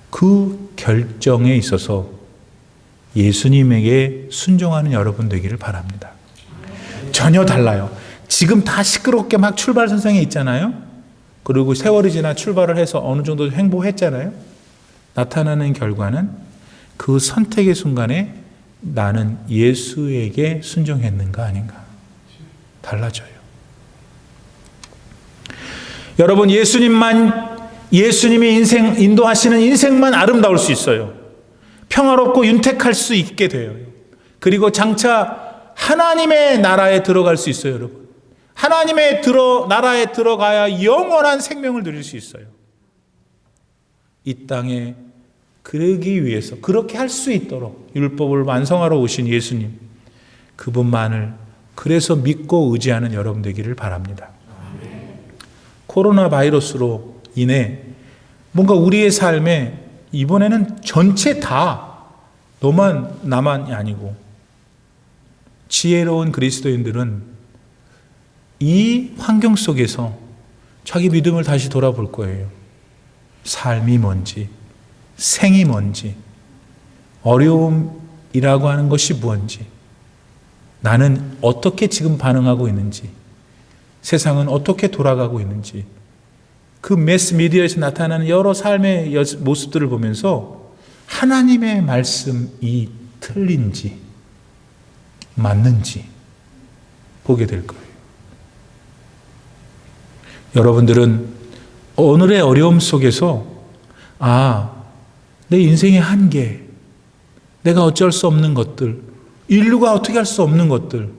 그 결정에 있어서 예수님에게 순종하는 여러분 되기를 바랍니다. 전혀 달라요. 지금 다 시끄럽게 막 출발선상에 있잖아요. 그리고 세월이 지나 출발을 해서 어느 정도 행보했잖아요. 나타나는 결과는 그 선택의 순간에 나는 예수에게 순종했는가 아닌가 달라져요. 여러분, 예수님이 인생 인도하시는 인생만 아름다울 수 있어요. 평화롭고 윤택할 수 있게 돼요. 그리고 장차 하나님의 나라에 들어갈 수 있어요, 여러분. 하나님의 나라에 들어가야 영원한 생명을 누릴 수 있어요. 이 땅에 그러기 위해서, 그렇게 할 수 있도록 율법을 완성하러 오신 예수님, 그분만을 그래서 믿고 의지하는 여러분 되기를 바랍니다. 코로나 바이러스로 인해 뭔가 우리의 삶에 이번에는 전체 다 너만 나만이 아니고 지혜로운 그리스도인들은 이 환경 속에서 자기 믿음을 다시 돌아볼 거예요. 삶이 뭔지, 생이 뭔지, 어려움이라고 하는 것이 무엇인지, 나는 어떻게 지금 반응하고 있는지, 세상은 어떻게 돌아가고 있는지, 그 매스미디어에서 나타나는 여러 삶의 모습들을 보면서 하나님의 말씀이 틀린지 맞는지 보게 될 거예요. 여러분들은 오늘의 어려움 속에서 내 인생의 한계, 내가 어쩔 수 없는 것들, 인류가 어떻게 할 수 없는 것들,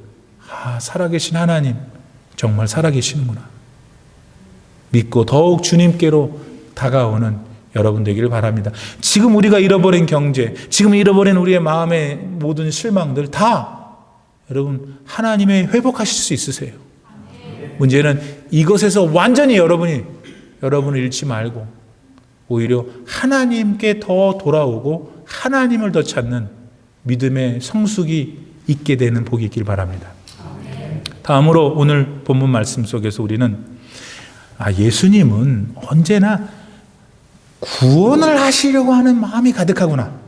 살아계신 하나님 정말 살아계시는구나 믿고 더욱 주님께로 다가오는 여러분 되기를 바랍니다. 지금 우리가 잃어버린 경제, 지금 잃어버린 우리의 마음의 모든 실망들 다 여러분 하나님의 회복하실 수 있으세요. 문제는 이것에서 완전히 여러분을 잃지 말고 오히려 하나님께 더 돌아오고 하나님을 더 찾는 믿음의 성숙이 있게 되는 복이 있길 바랍니다. 다음으로 오늘 본문 말씀 속에서 우리는 예수님은 언제나 구원을 하시려고 하는 마음이 가득하구나.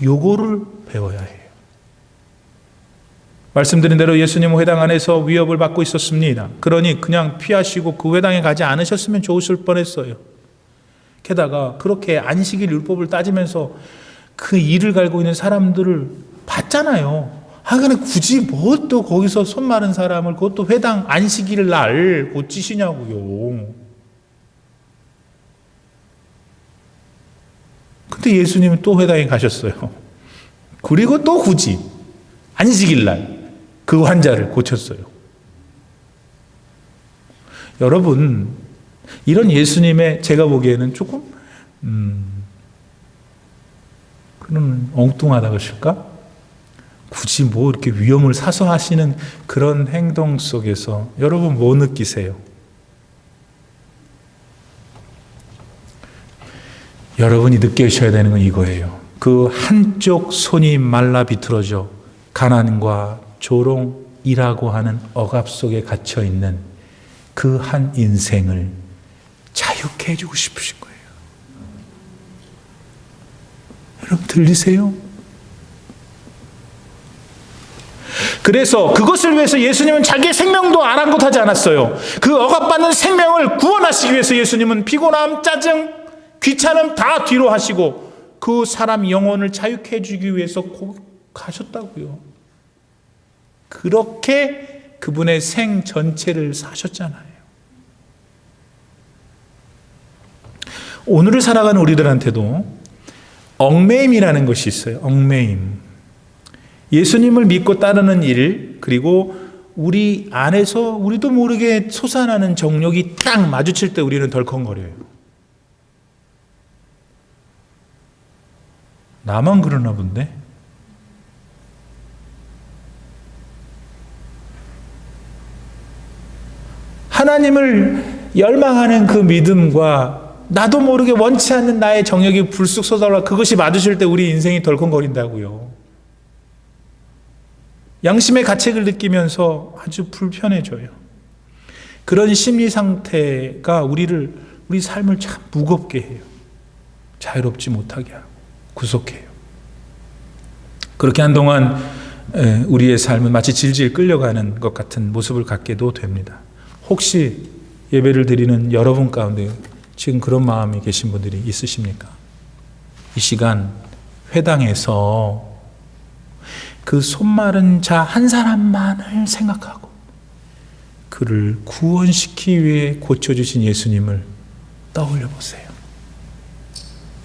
요거를 배워야 해요. 말씀드린 대로 예수님은 회당 안에서 위협을 받고 있었습니다. 그러니 그냥 피하시고 그 회당에 가지 않으셨으면 좋으실 뻔했어요. 게다가 그렇게 안식일 율법을 따지면서 그 일을 갈고 있는 사람들을 봤잖아요. 근데 굳이 또 거기서 손 마른 사람을 그것도 회당 안식일 날 고치시냐고요. 근데 예수님은 또 회당에 가셨어요. 그리고 또 굳이 안식일 날 그 환자를 고쳤어요. 여러분, 이런 예수님의 제가 보기에는 조금 그런 엉뚱하다 그러실까? 굳이 이렇게 위험을 사서 하시는 그런 행동 속에서 여러분 뭐 느끼세요? 여러분이 느끼셔야 되는 건 이거예요. 그 한쪽 손이 말라 비틀어져 가난과 조롱이라고 하는 억압 속에 갇혀 있는 그 한 인생을 자유케 해주고 싶으신 거예요. 여러분 들리세요? 그래서 그것을 위해서 예수님은 자기의 생명도 아랑곳하지 않았어요. 그 억압받는 생명을 구원하시기 위해서 예수님은 피곤함, 짜증, 귀찮음 다 뒤로 하시고 그 사람 영혼을 자유케 해주기 위해서 가셨다고요. 그렇게 그분의 생 전체를 사셨잖아요. 오늘을 살아가는 우리들한테도 얽매임이라는 것이 있어요. 얽매임. 예수님을 믿고 따르는 일, 그리고 우리 안에서 우리도 모르게 솟아나는 정욕이 딱 마주칠 때 우리는 덜컹거려요. 나만 그러나 본데? 하나님을 열망하는 그 믿음과 나도 모르게 원치 않는 나의 정욕이 불쑥 솟아올라 그것이 마주칠 때 우리 인생이 덜컹거린다고요. 양심의 가책을 느끼면서 아주 불편해져요. 그런 심리 상태가 우리 삶을 참 무겁게 해요. 자유롭지 못하게 하고 구속해요. 그렇게 한동안 우리의 삶은 마치 질질 끌려가는 것 같은 모습을 갖게도 됩니다. 혹시 예배를 드리는 여러분 가운데 지금 그런 마음이 계신 분들이 있으십니까? 이 시간 회당에서 그 손마른 자 한 사람만을 생각하고 그를 구원시키기 위해 고쳐주신 예수님을 떠올려 보세요.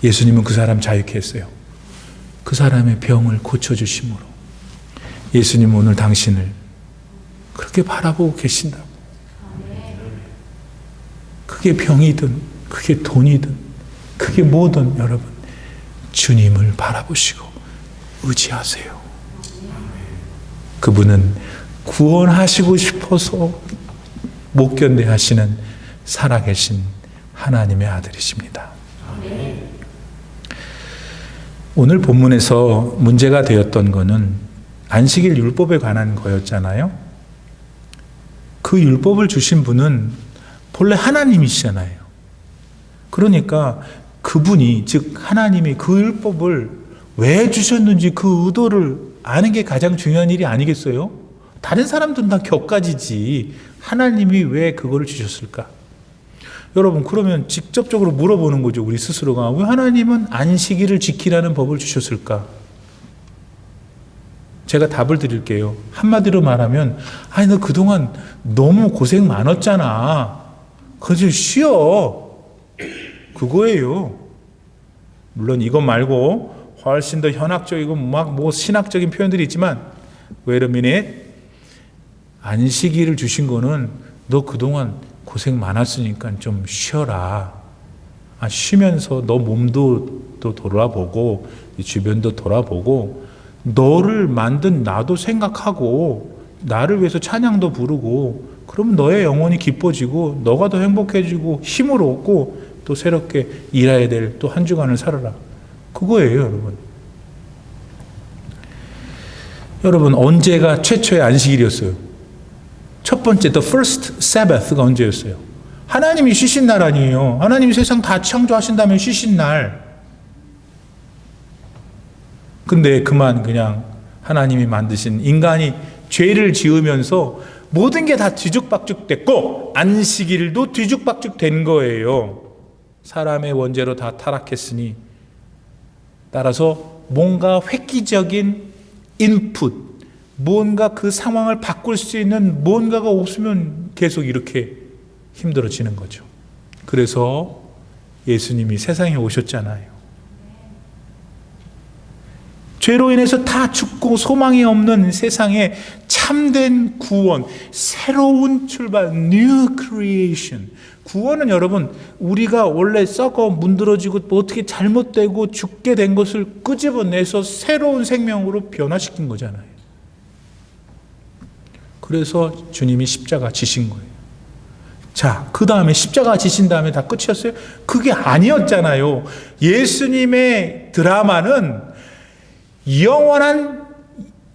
예수님은 그 사람 자유케 했어요. 그 사람의 병을 고쳐주심으로 예수님은 오늘 당신을 그렇게 바라보고 계신다고. 그게 병이든 그게 돈이든 그게 뭐든 여러분 주님을 바라보시고 의지하세요. 그분은 구원하시고 싶어서 못 견뎌 하시는 살아계신 하나님의 아들이십니다. 오늘 본문에서 문제가 되었던 것은 안식일 율법에 관한 거였잖아요. 그 율법을 주신 분은 본래 하나님이시잖아요. 그러니까 그분이 즉 하나님이 그 율법을 왜 주셨는지 그 의도를 아는 게 가장 중요한 일이 아니겠어요? 다른 사람들은 다 격가지지 하나님이 왜 그거를 주셨을까? 여러분 그러면 직접적으로 물어보는 거죠. 우리 스스로가 왜 하나님은 안식일을 지키라는 법을 주셨을까? 제가 답을 드릴게요. 한마디로 말하면 아니 너 그동안 너무 고생 많았잖아. 그저 쉬어. 그거예요. 물론 이것 말고 훨씬 더 현학적이고 막 뭐 신학적인 표현들이 있지만 wait a minute. 안식일을 주신 거는 너 그동안 고생 많았으니까 좀 쉬어라. 쉬면서 너 몸도 또 돌아보고 주변도 돌아보고 너를 만든 나도 생각하고 나를 위해서 찬양도 부르고 그러면 너의 영혼이 기뻐지고 너가 더 행복해지고 힘을 얻고 또 새롭게 일해야 될 또 한 주간을 살아라. 그거예요, 여러분. 여러분 언제가 최초의 안식일이었어요? 첫 번째 the first Sabbath가 언제였어요? 하나님이 쉬신 날 아니에요. 하나님이 세상 다 창조하신 다음에 쉬신 날. 근데 그냥 하나님이 만드신 인간이 죄를 지으면서 모든 게 다 뒤죽박죽 됐고 안식일도 뒤죽박죽 된 거예요. 사람의 원죄로 다 타락했으니 따라서 뭔가 획기적인 인풋, 뭔가 그 상황을 바꿀 수 있는 뭔가가 없으면 계속 이렇게 힘들어지는 거죠. 그래서 예수님이 세상에 오셨잖아요. 죄로 인해서 다 죽고 소망이 없는 세상에 참된 구원, 새로운 출발, new creation. 구원은 여러분 우리가 원래 썩어 문드러지고 뭐 어떻게 잘못되고 죽게 된 것을 끄집어내서 새로운 생명으로 변화시킨 거잖아요. 그래서 주님이 십자가 지신 거예요. 자, 그 다음에 십자가 지신 다음에 다 끝이었어요? 그게 아니었잖아요. 예수님의 드라마는 영원한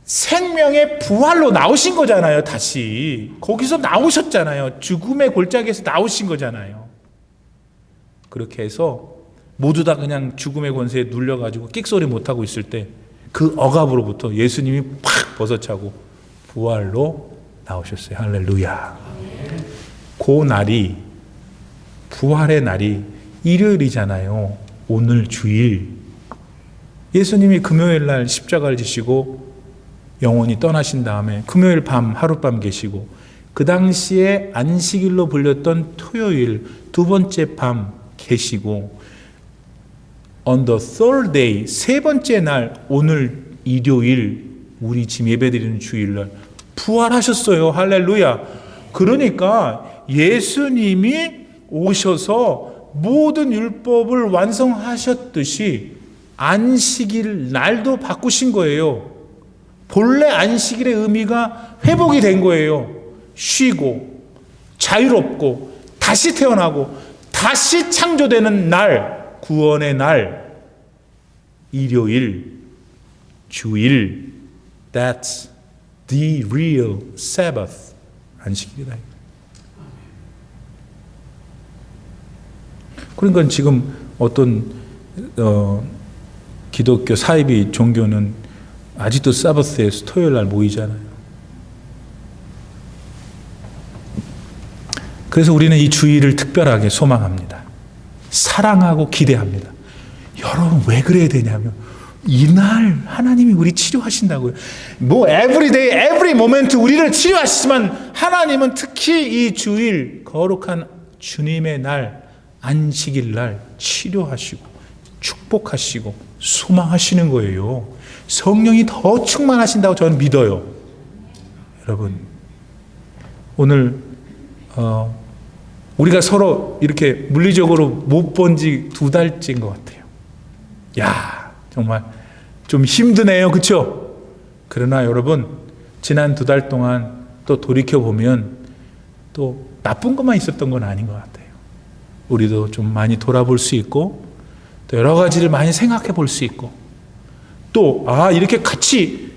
생명의 부활로 나오신 거잖아요. 다시 거기서 나오셨잖아요. 죽음의 골짜기에서 나오신 거잖아요. 그렇게 해서 모두 다 그냥 죽음의 권세에 눌려가지고 끽소리 못하고 있을 때 그 억압으로부터 예수님이 팍 벗어차고 부활로 나오셨어요. 할렐루야. 그 날이 부활의 날이 일요일이잖아요. 오늘 주일. 예수님이 금요일 날 십자가를 지시고 영원히 떠나신 다음에 금요일 밤 하룻밤 계시고 그 당시에 안식일로 불렸던 토요일 두 번째 밤 계시고 on the third day 세 번째 날 오늘 일요일 우리 지금 예배드리는 주일날 부활하셨어요. 할렐루야. 그러니까 예수님이 오셔서 모든 율법을 완성하셨듯이 안식일 날도 바꾸신 거예요. 본래 안식일의 의미가 회복이 된 거예요. 쉬고 자유롭고 다시 태어나고 다시 창조되는 날, 구원의 날, 일요일, 주일, that's the real Sabbath, 안식일이다. 그러니까 지금 어떤 기독교 사이비 종교는 아직도 사바스에 토요일 날 모이잖아요. 그래서 우리는 이 주일을 특별하게 소망합니다. 사랑하고 기대합니다. 여러분 왜 그래야 되냐면 이날 하나님이 우리 치료하신다고요. 뭐 everyday, every moment 우리를 치료하시지만 하나님은 특히 이 주일 거룩한 주님의 날, 안식일 날 치료하시고 축복하시고 소망하시는 거예요. 성령이 더 충만하신다고 저는 믿어요. 여러분 오늘 우리가 서로 이렇게 물리적으로 못 본 지 2달째인 것 같아요. 야 정말 좀 힘드네요. 그렇죠? 그러나 여러분 지난 2달 동안 또 돌이켜보면 또 나쁜 것만 있었던 건 아닌 것 같아요. 우리도 좀 많이 돌아볼 수 있고 또 여러 가지를 많이 생각해 볼 수 있고 또 이렇게 같이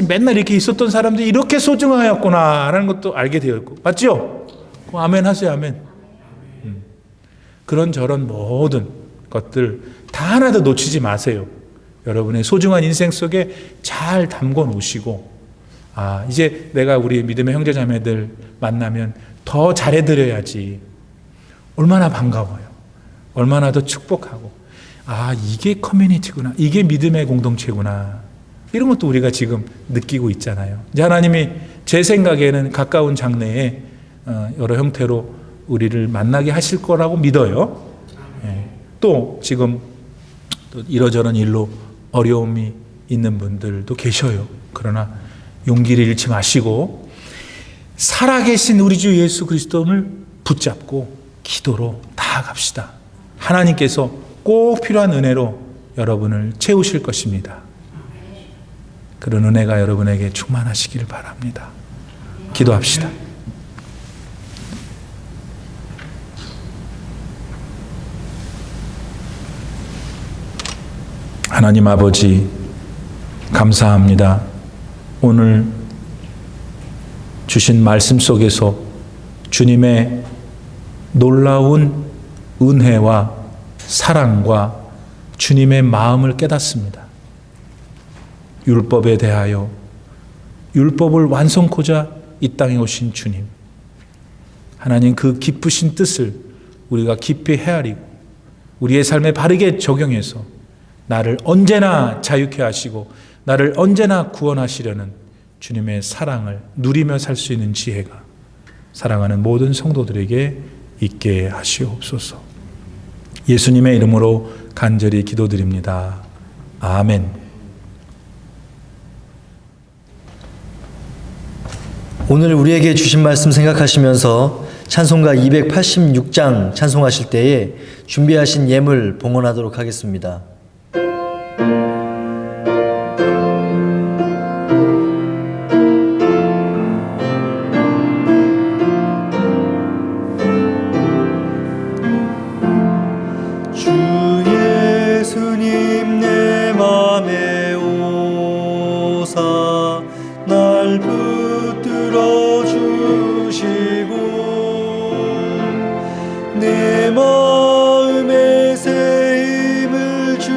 맨날 이렇게 있었던 사람들이 이렇게 소중하였구나라는 것도 알게 되었고 맞죠? 아멘 하세요. 아멘. 그런 저런 모든 것들 다 하나도 놓치지 마세요. 여러분의 소중한 인생 속에 잘 담궈 놓으시고 이제 내가 우리 믿음의 형제 자매들 만나면 더 잘해드려야지. 얼마나 반가워요. 얼마나 더 축복하고 이게 커뮤니티구나. 이게 믿음의 공동체구나. 이런 것도 우리가 지금 느끼고 있잖아요. 이제 하나님이 제 생각에는 가까운 장래에 여러 형태로 우리를 만나게 하실 거라고 믿어요. 또 지금 또 이러저런 일로 어려움이 있는 분들도 계셔요. 그러나 용기를 잃지 마시고 살아계신 우리 주 예수 그리스도를 붙잡고 기도로 나아갑시다. 하나님께서 꼭 필요한 은혜로 여러분을 채우실 것입니다. 그런 은혜가 여러분에게 충만하시기를 바랍니다. 기도합시다. 하나님 아버지 감사합니다. 오늘 주신 말씀 속에서 주님의 놀라운 은혜와 사랑과 주님의 마음을 깨닫습니다. 율법에 대하여 율법을 완성코자 이 땅에 오신 주님, 하나님 그 깊으신 뜻을 우리가 깊이 헤아리고 우리의 삶에 바르게 적용해서 나를 언제나 자유케 하시고 나를 언제나 구원하시려는 주님의 사랑을 누리며 살 수 있는 지혜가 사랑하는 모든 성도들에게 있게 하시옵소서. 예수님의 이름으로 간절히 기도드립니다. 아멘. 오늘 우리에게 주신 말씀 생각하시면서 찬송가 286장 찬송하실 때에 준비하신 예물 봉헌하도록 하겠습니다. 내 마음에 새 힘을 주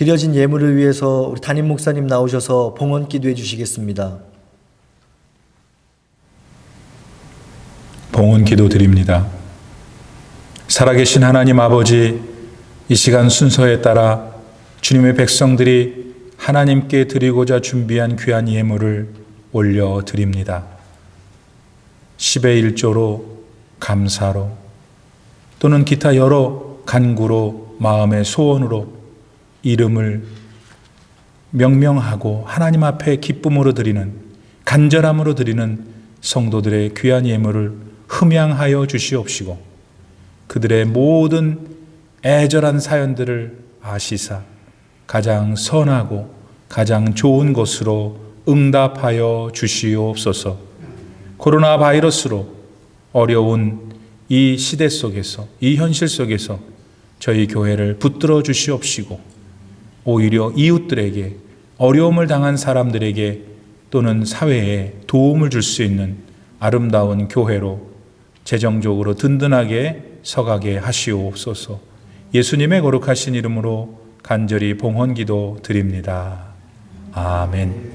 드려진 예물을 위해서 우리 담임 목사님 나오셔서 봉헌 기도해 주시겠습니다. 봉헌 기도 드립니다. 살아계신 하나님 아버지, 이 시간 순서에 따라 주님의 백성들이 하나님께 드리고자 준비한 귀한 예물을 올려드립니다. 10의 1조로, 감사로, 또는 기타 여러 간구로, 마음의 소원으로 이름을 명명하고 하나님 앞에 기쁨으로 드리는, 간절함으로 드리는 성도들의 귀한 예물을 흠양하여 주시옵시고, 그들의 모든 애절한 사연들을 아시사 가장 선하고 가장 좋은 것으로 응답하여 주시옵소서. 코로나 바이러스로 어려운 이 시대 속에서, 이 현실 속에서 저희 교회를 붙들어 주시옵시고, 오히려 이웃들에게, 어려움을 당한 사람들에게 또는 사회에 도움을 줄 수 있는 아름다운 교회로 재정적으로 든든하게 서가게 하시옵소서. 예수님의 거룩하신 이름으로 간절히 봉헌기도 드립니다. 아멘.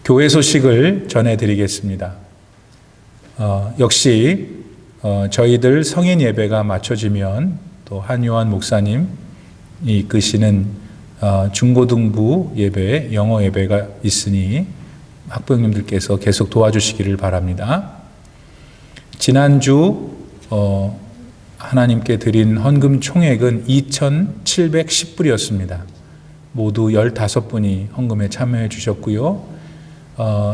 교회 소식을 전해드리겠습니다. 역시 저희들 성인 예배가 마쳐지면 또 한요한 목사님이 이끄시는 중고등부 예배, 영어 예배가 있으니 학부형님들께서 계속 도와주시기를 바랍니다. 지난주 하나님께 드린 헌금 총액은 2,710불이었습니다. 모두 15분이 헌금에 참여해 주셨고요.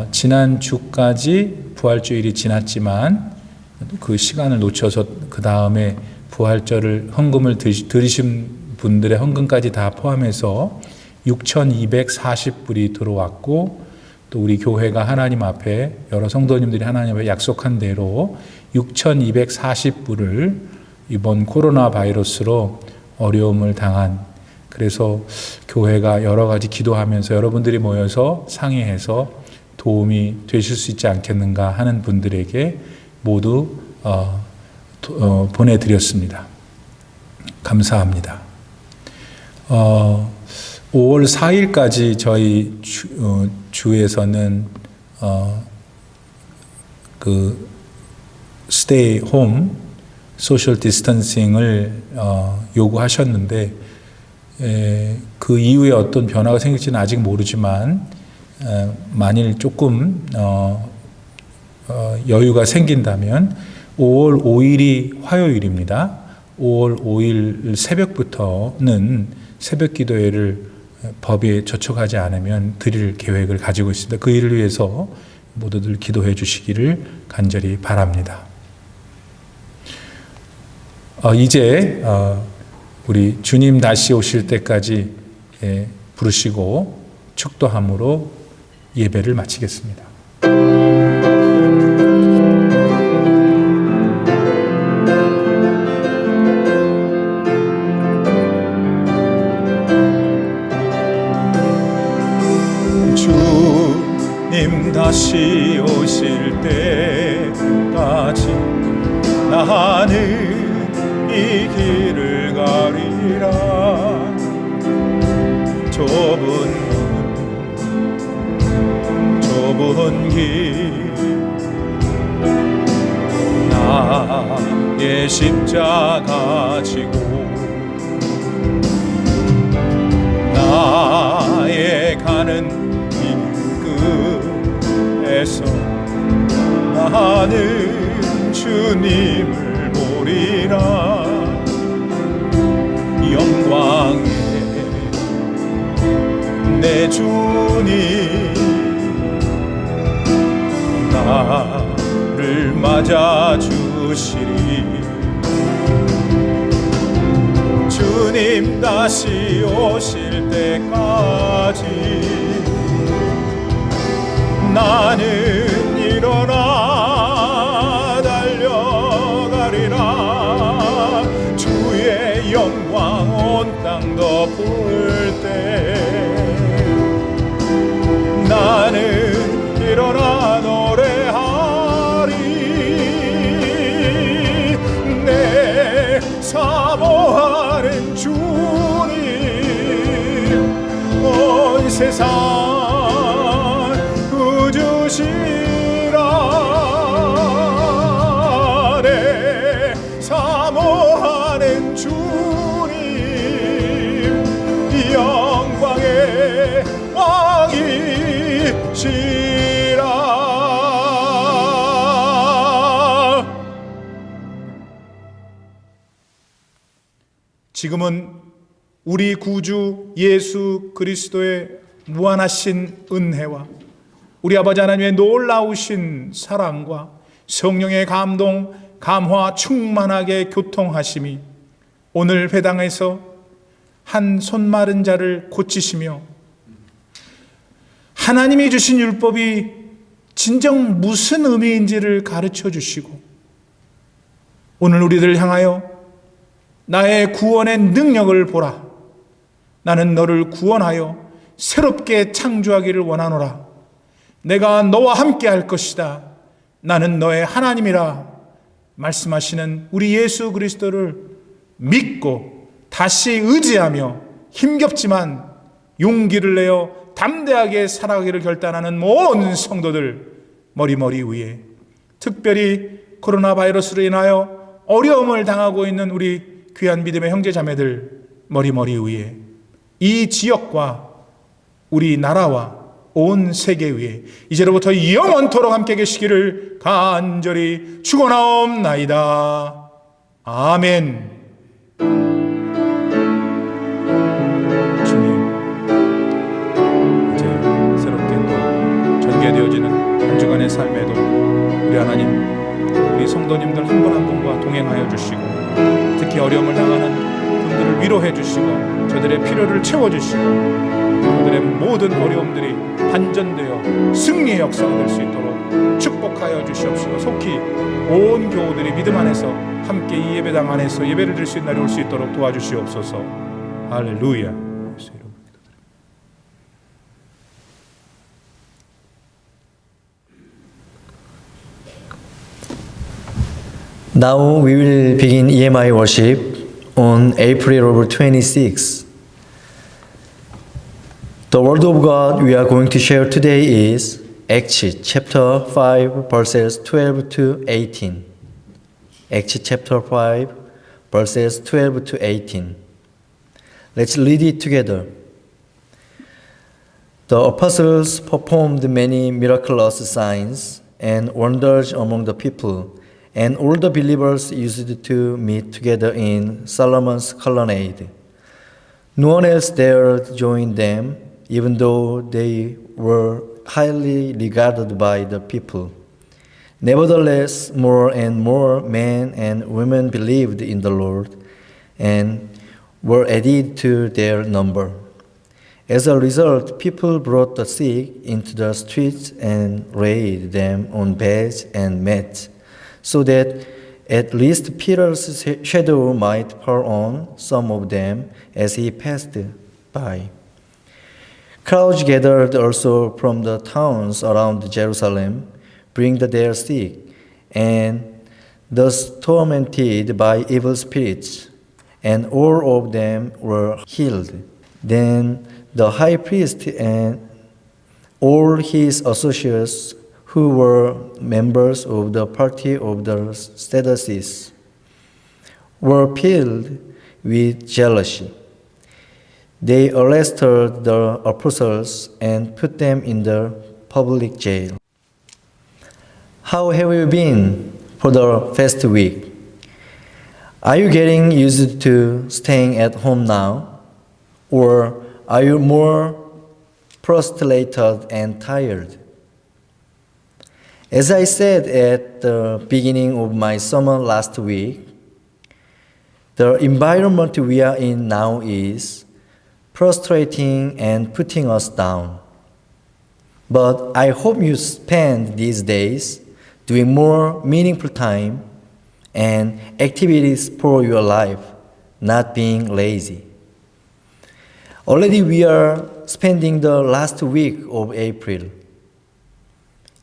지난주까지 부활주일이 지났지만 그 시간을 놓쳐서 그 다음에 부활절을 헌금을 들으신 분들의 헌금까지 다 포함해서 6,240불이 들어왔고, 또 우리 교회가 하나님 앞에, 여러 성도님들이 하나님 앞에 약속한 대로 6,240불을 이번 코로나 바이러스로 어려움을 당한, 그래서 교회가 여러 가지 기도하면서 여러분들이 모여서 상의해서 도움이 되실 수 있지 않겠는가 하는 분들에게 모두 보내드렸습니다. 감사합니다. 5월 4일까지 저희 주에서는 그 스테이 홈 소셜 디스턴싱을 요구하셨는데, 그 이후에 어떤 변화가 생길지는 아직 모르지만 만일 조금 여유가 생긴다면 5월 5일이 화요일입니다. 5월 5일 새벽부터는 새벽 기도회를 법에 저촉하지 않으면 드릴 계획을 가지고 있습니다. 그 일을 위해서 모두들 기도해 주시기를 간절히 바랍니다. 이제 우리 주님 다시 오실 때까지 부르시고 축도함으로 예배를 마치겠습니다. 주님 다시 오실 때까지 나는 이 길을 가리라. 좁은 길 나의 십자가 지고 나의 가는 길 끝에서 나는 주님을 보리라. 영광의 내 주님 나를 맞아주시리. 주님 다시 오실 때까지 나는 일어나 달려가리라. 주의 영광 온 땅 덮을 때 나는 일어나 노래하리. 내 사모하는 주 지금은 우리 구주 예수 그리스도의 무한하신 은혜와 우리 아버지 하나님의 놀라우신 사랑과 성령의 감동, 감화 충만하게 교통하심이 오늘 회당에서 한 손마른 자를 고치시며 하나님이 주신 율법이 진정 무슨 의미인지를 가르쳐 주시고 오늘 우리들 향하여 나의 구원의 능력을 보라. 나는 너를 구원하여 새롭게 창조하기를 원하노라. 내가 너와 함께 할 것이다. 나는 너의 하나님이라 말씀하시는 우리 예수 그리스도를 믿고 다시 의지하며 힘겹지만 용기를 내어 담대하게 살아가기를 결단하는 모든 성도들 머리머리 위에, 특별히 코로나 바이러스로 인하여 어려움을 당하고 있는 우리 귀한 믿음의 형제 자매들 머리머리 위에, 이 지역과 우리 나라와 온 세계 위에 이제로부터 영원토록 함께 계시기를 간절히 축원하옵나이다. 아멘. 주님, 이제 새롭게 또 전개되어지는 한 주간의 삶에도 우리 하나님, 우리 성도님들 한 분 한 분과 동행하여 주시고 특히 어려움을 당하는 분들을 위로해 주시고 저들의 필요를 채워주시고 저들의 모든 어려움들이 반전되어 승리의 역사가 될 수 있도록 축복하여 주시옵시고 속히 온 교우들이 믿음 안에서 함께 이 예배당 안에서 예배를 드릴 수 있는 날이 올 수 있도록 도와주시옵소서. 할렐루야. Now we will begin EMI worship on April 26. The word of God we are going to share today is Acts chapter 5 verses 12 to 18. Acts chapter 5 verses 12 to 18. Let's read it together. The apostles performed many miraculous signs and wonders among the people, and all the believers used to meet together in Solomon's colonnade. No one else dared join them, even though they were highly regarded by the people. Nevertheless, more and more men and women believed in the Lord and were added to their number. As a result, people brought the sick into the streets and laid them on beds and mats, so that at least Peter's shadow might fall on some of them as he passed by. Crowds gathered also from the towns around Jerusalem, bringing their sick, and thus tormented by evil spirits, and all of them were healed. Then the high priest and all his associates, who were members of the party of the Sadducees, were filled with jealousy. They arrested the apostles and put them in the public jail. How have you been for the past week? Are you getting used to staying at home now? Or are you more frustrated and tired? As I said at the beginning of my sermon last week, the environment we are in now is frustrating and putting us down. But I hope you spend these days doing more meaningful time and activities for your life, not being lazy. Already we are spending the last week of April.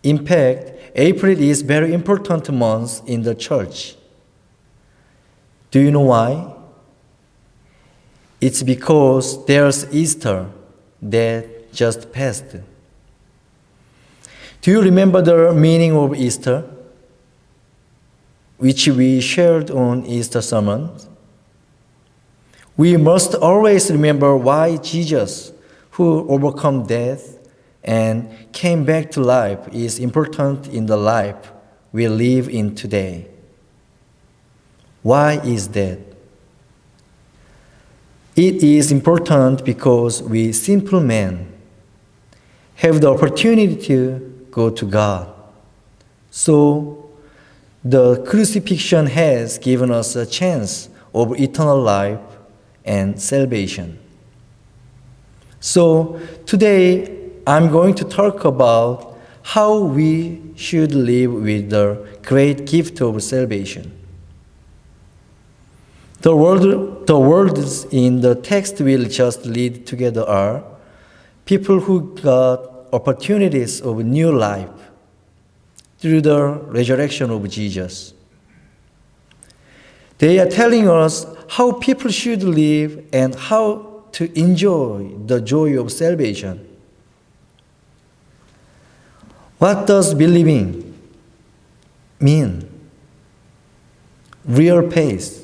In fact, April is a very important month in the church. Do you know why? It's because there's Easter that just passed. Do you remember the meaning of Easter, which we shared on Easter sermon? We must always remember why Jesus, who overcame death and came back to life, is important in the life we live in today. Why is that? It is important because we simple men have the opportunity to go to God. So the crucifixion has given us a chance of eternal life and salvation. So today I'm going to talk about how we should live with the great gift of salvation. The words in the text we'll just read together are people who got opportunities of new life through the resurrection of Jesus. They are telling us how people should live and how to enjoy the joy of salvation. What does believing mean? Real faith.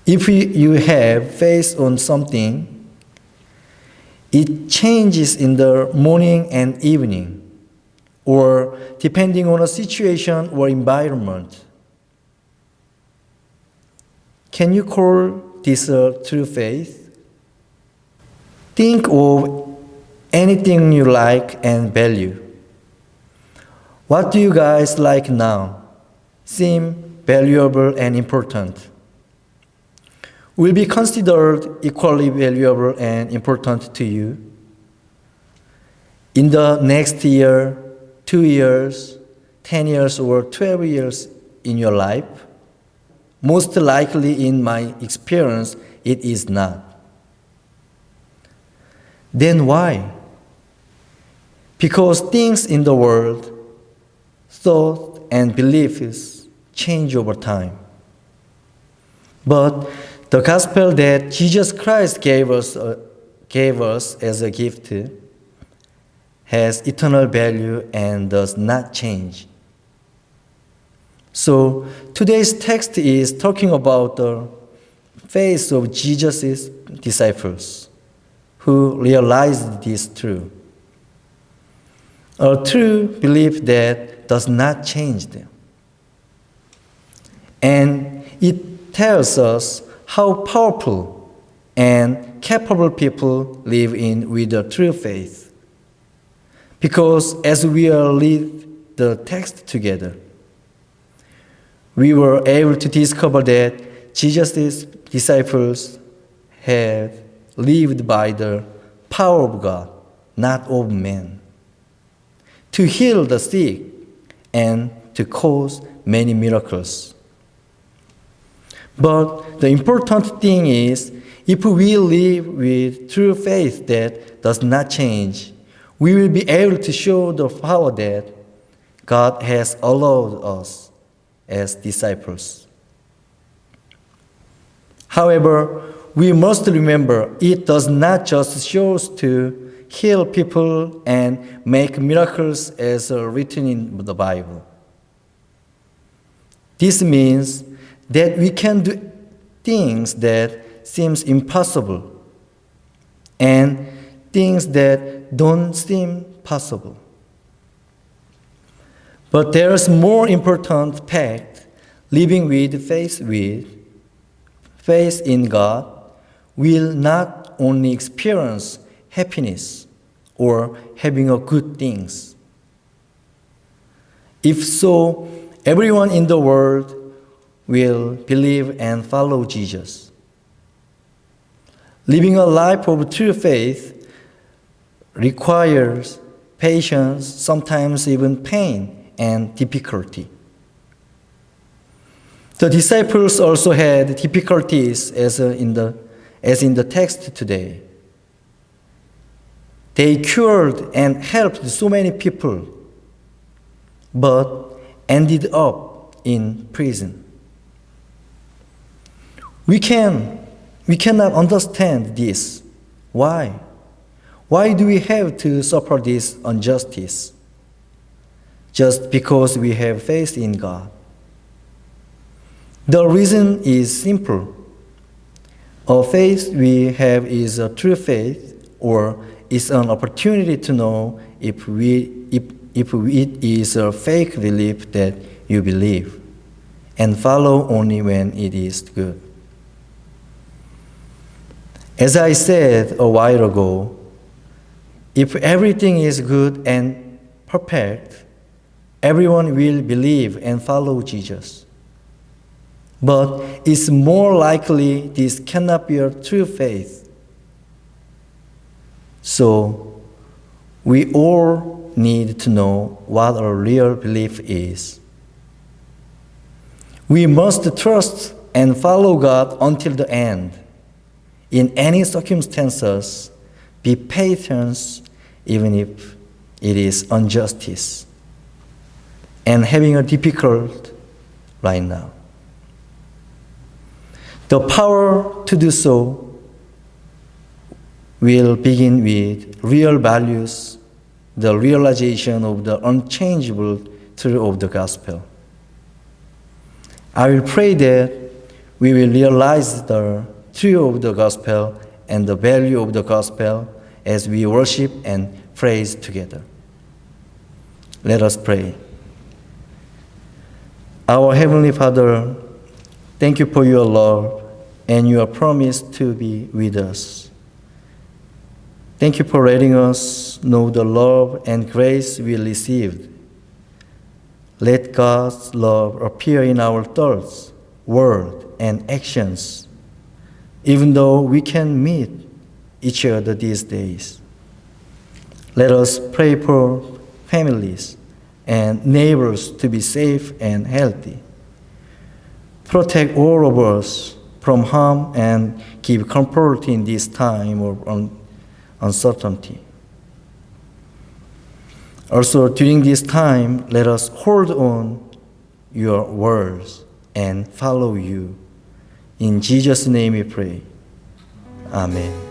If you have faith on something, it changes in the morning and evening, or depending on a situation or environment. Can you call this a true faith? Think of anything you like and value. What do you guys like now? Seem valuable and important. Will be considered equally valuable and important to you. In the next year, 2 years, 10 years, or 12 years in your life, most likely in my experience, it is not. Then why? Because things in the world, thought and beliefs change over time. But the gospel that Jesus Christ gave us as a gift has eternal value and does not change. So today's text is talking about the faith of Jesus' disciples who realized this truth. A true belief that does not change them. And it tells us how powerful and capable people live in with the true faith. Because as we read the text together, we were able to discover that Jesus' disciples had lived by the power of God, not of man, to heal the sick and to cause many miracles. But the important thing is, if we live with true faith that does not change, we will be able to show the power that God has allowed us as disciples. However, we must remember it does not just show us to heal people and make miracles as written in the Bible. This means that we can do things that seems impossible and things that don't seem possible. But there is more important fact: living with faith in God will not only experience happiness or having a good things. If so, everyone in the world will believe and follow Jesus. Living a life of true faith requires patience, sometimes even pain and difficulty. The disciples also had difficulties as in the text today. They cured and helped so many people, but ended up in prison. We cannot understand this. Why? Why do we have to suffer this injustice? Just because we have faith in God. The reason is simple. A faith we have is a true faith, or is an opportunity to know if it is a fake belief that you believe, and follow only when it is good. As I said a while ago, if everything is good and perfect, everyone will believe and follow Jesus. But it's more likely this cannot be a true faith. So, we all need to know what a real belief is. We must trust and follow God until the end. In any circumstances, be patient even if it is injustice and having a difficult right now. The power to do so will begin with real values, the realization of the unchangeable truth of the gospel. I will pray that we will realize the truth of the gospel and the value of the gospel as we worship and praise together. Let us pray. Our Heavenly Father, thank you for your love and your promise to be with us. Thank you for letting us know the love and grace we received. Let God's love appear in our thoughts, words, and actions, even though we can meet each other these days. Let us pray for families and neighbors to be safe and healthy. Protect all of us from harm and give comfort in this time of uncertainty. Also, during this time, let us hold on your words and follow you. In Jesus' name we pray. Amen.